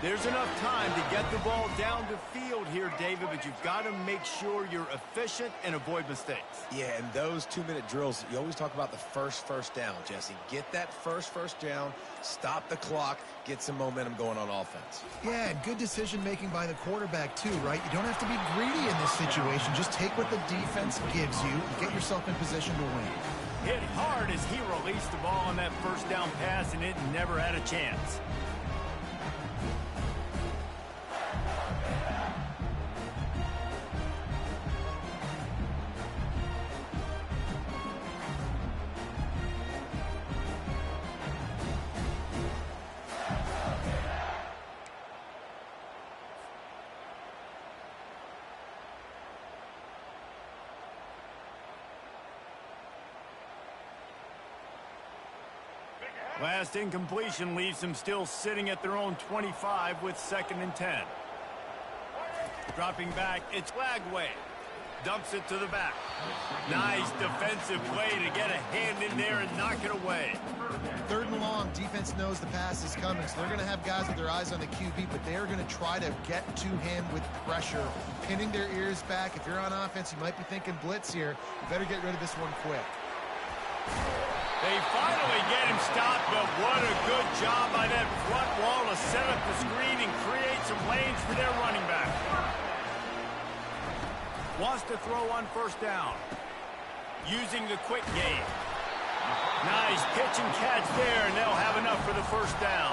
There's enough time to get the ball down the field here, David, but you've got to make sure you're efficient and avoid mistakes. Yeah, and those 2-minute drills, you always talk about the first down, Jesse. Get that first down, stop the clock, get some momentum going on offense. Yeah, good decision-making by the quarterback, too, right? You don't have to be greedy in this situation. Just take what the defense gives you and get yourself in position to win. Hit hard as he released the ball on that first down pass, and it never had a chance. Last incompletion leaves them still sitting at their own 25 with 2nd and 10. Dropping back, it's Lagway. Dumps it to the back. Nice defensive play to get a hand in there and knock it away. 3rd and long, defense knows the pass is coming, so they're going to have guys with their eyes on the QB, but they're going to try to get to him with pressure, pinning their ears back. If you're on offense, you might be thinking blitz here. You better get rid of this one quick. They finally get him stopped, but what a good job by that front wall to set up the screen and create some lanes for their running back. Wants to throw on 1st down. Using the quick game. Nice pitch and catch there, and they'll have enough for the 1st down.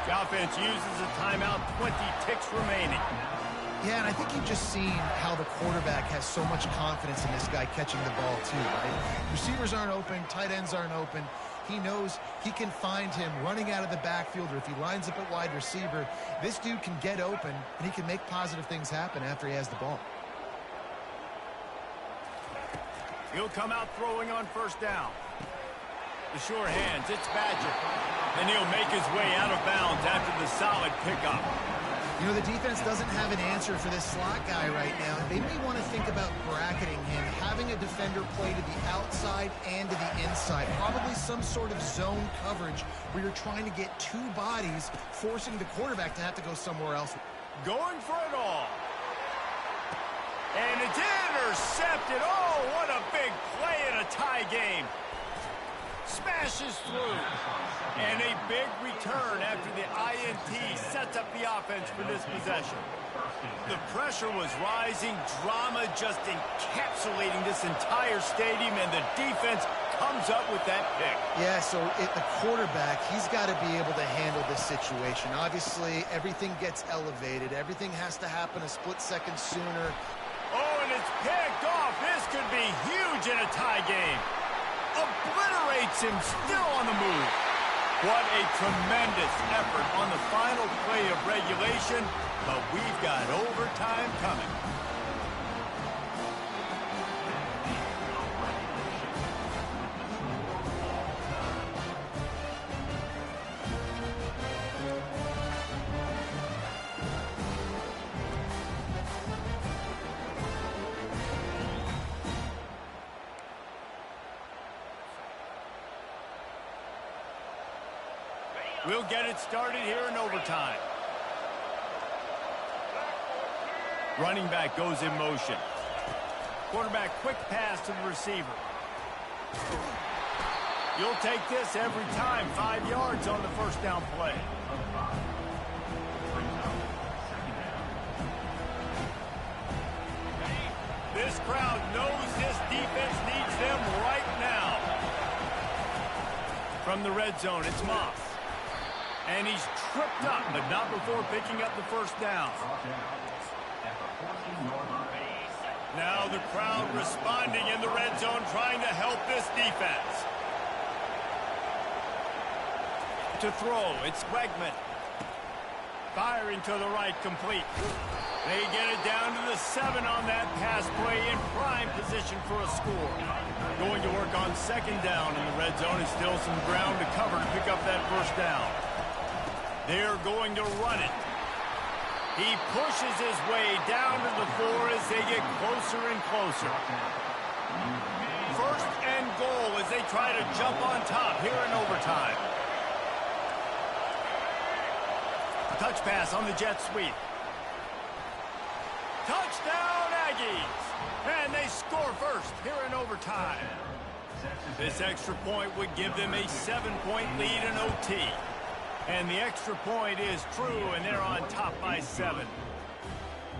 The offense uses a timeout, 20 ticks remaining. Yeah, and I think you've just seen how the quarterback has so much confidence in this guy catching the ball, too, right? Receivers aren't open, tight ends aren't open. He knows he can find him running out of the backfield, or if he lines up at wide receiver, this dude can get open, and he can make positive things happen after he has the ball. He'll come out throwing on 1st down. The sure hands, it's Badger. And he'll make his way out of bounds after the solid pickup. You know, the defense doesn't have an answer for this slot guy right now. They may want to think about bracketing him, having a defender play to the outside and to the inside. Probably some sort of zone coverage where you're trying to get 2 bodies, forcing the quarterback to have to go somewhere else. Going for it all. And it's intercepted. Oh, what a big play in a tie game. Smashes through. And a big return after the INT sets up the offense for this possession. The pressure was rising. Drama just encapsulating this entire stadium, and the defense comes up with that pick. Yeah, so the quarterback, he's got to be able to handle this situation. Obviously, everything gets elevated. Everything has to happen a split second sooner. Oh, and it's picked off. This could be huge in a tie game. Obliterates him, still on the move. What a tremendous effort on the final play of regulation, but we've got overtime coming. We'll get it started here in overtime. Running back goes in motion. Quarterback quick pass to the receiver. You'll take this every time. 5 yards on the 1st down play. This crowd knows this defense needs them right now. From the red zone, it's Moss. And he's tripped up, but not before picking up the 1st down. Now the crowd responding in the red zone, trying to help this defense. To throw, it's Wegman. Firing to the right, complete. They get it down to the 7 on that pass play in prime position for a score. Going to work on second down in the red zone. And still some ground to cover to pick up that first down. They're going to run it. He pushes his way down to the 4 as they get closer and closer. First and goal as they try to jump on top here in overtime. Touch pass on the jet sweep. Touchdown, Aggies! And they score first here in overtime. This extra point would give them a 7-point lead in OT. And the extra point is true, and they're on top by 7.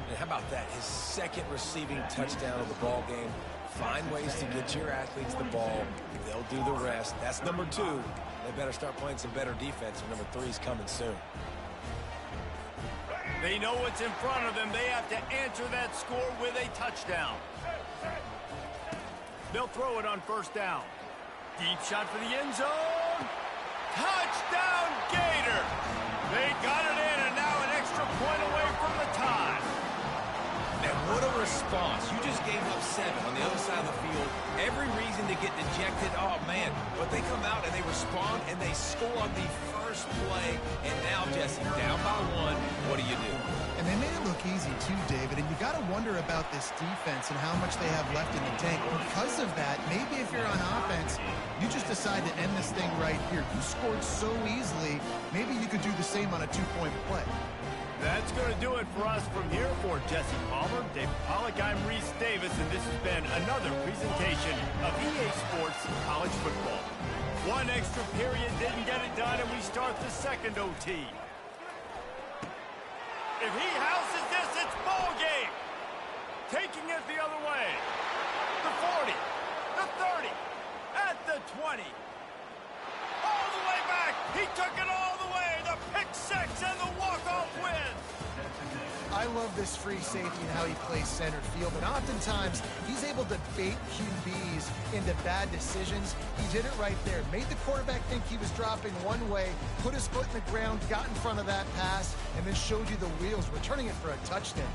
And how about that? His second receiving touchdown of the ball game. Find ways to get your athletes the ball. They'll do the rest. That's number 2. They better start playing some better defense, and number 3 is coming soon. They know what's in front of them. They have to answer that score with a touchdown. They'll throw it on first down. Deep shot for the end zone. Touchdown, Gator! They got it in, and now an extra point away from the tie. And what a response. You just gave up 7 on the other side of the field. Every reason to get dejected. Oh, man. But they come out and they respond and they score on the first play. And now, Jesse, down by 1. What do you do? And they made it look easy too, David. And you got to wonder about this defense and how much they have left in the tank. Because of that, maybe if you're on offense, you just decide to end this thing right here. You scored so easily, maybe you could do the same on a 2-point play. That's going to do it for us from here. For Jesse Palmer, David Pollack, I'm Reese Davis, and this has been another presentation of EA Sports College Football. One extra period didn't get it done, and we start the second OT. If he houses this, it's ball game. Taking it the other way. The 40, the 30, at the 20. All the way back. He took it all the way. The pick 6 and the walk-off win. I love this free safety and how he plays center field, and oftentimes he's able to bait QBs into bad decisions. He did it right there. Made the quarterback think he was dropping one way, put his foot in the ground, got in front of that pass, and then showed you the wheels, returning it for a touchdown.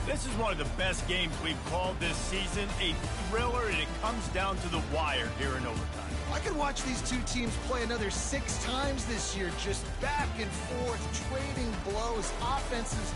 This is one of the best games we've called this season. A thriller, and it comes down to the wire here in overtime. I could watch these two teams play another 6 times this year, just back and forth, trading blows, offenses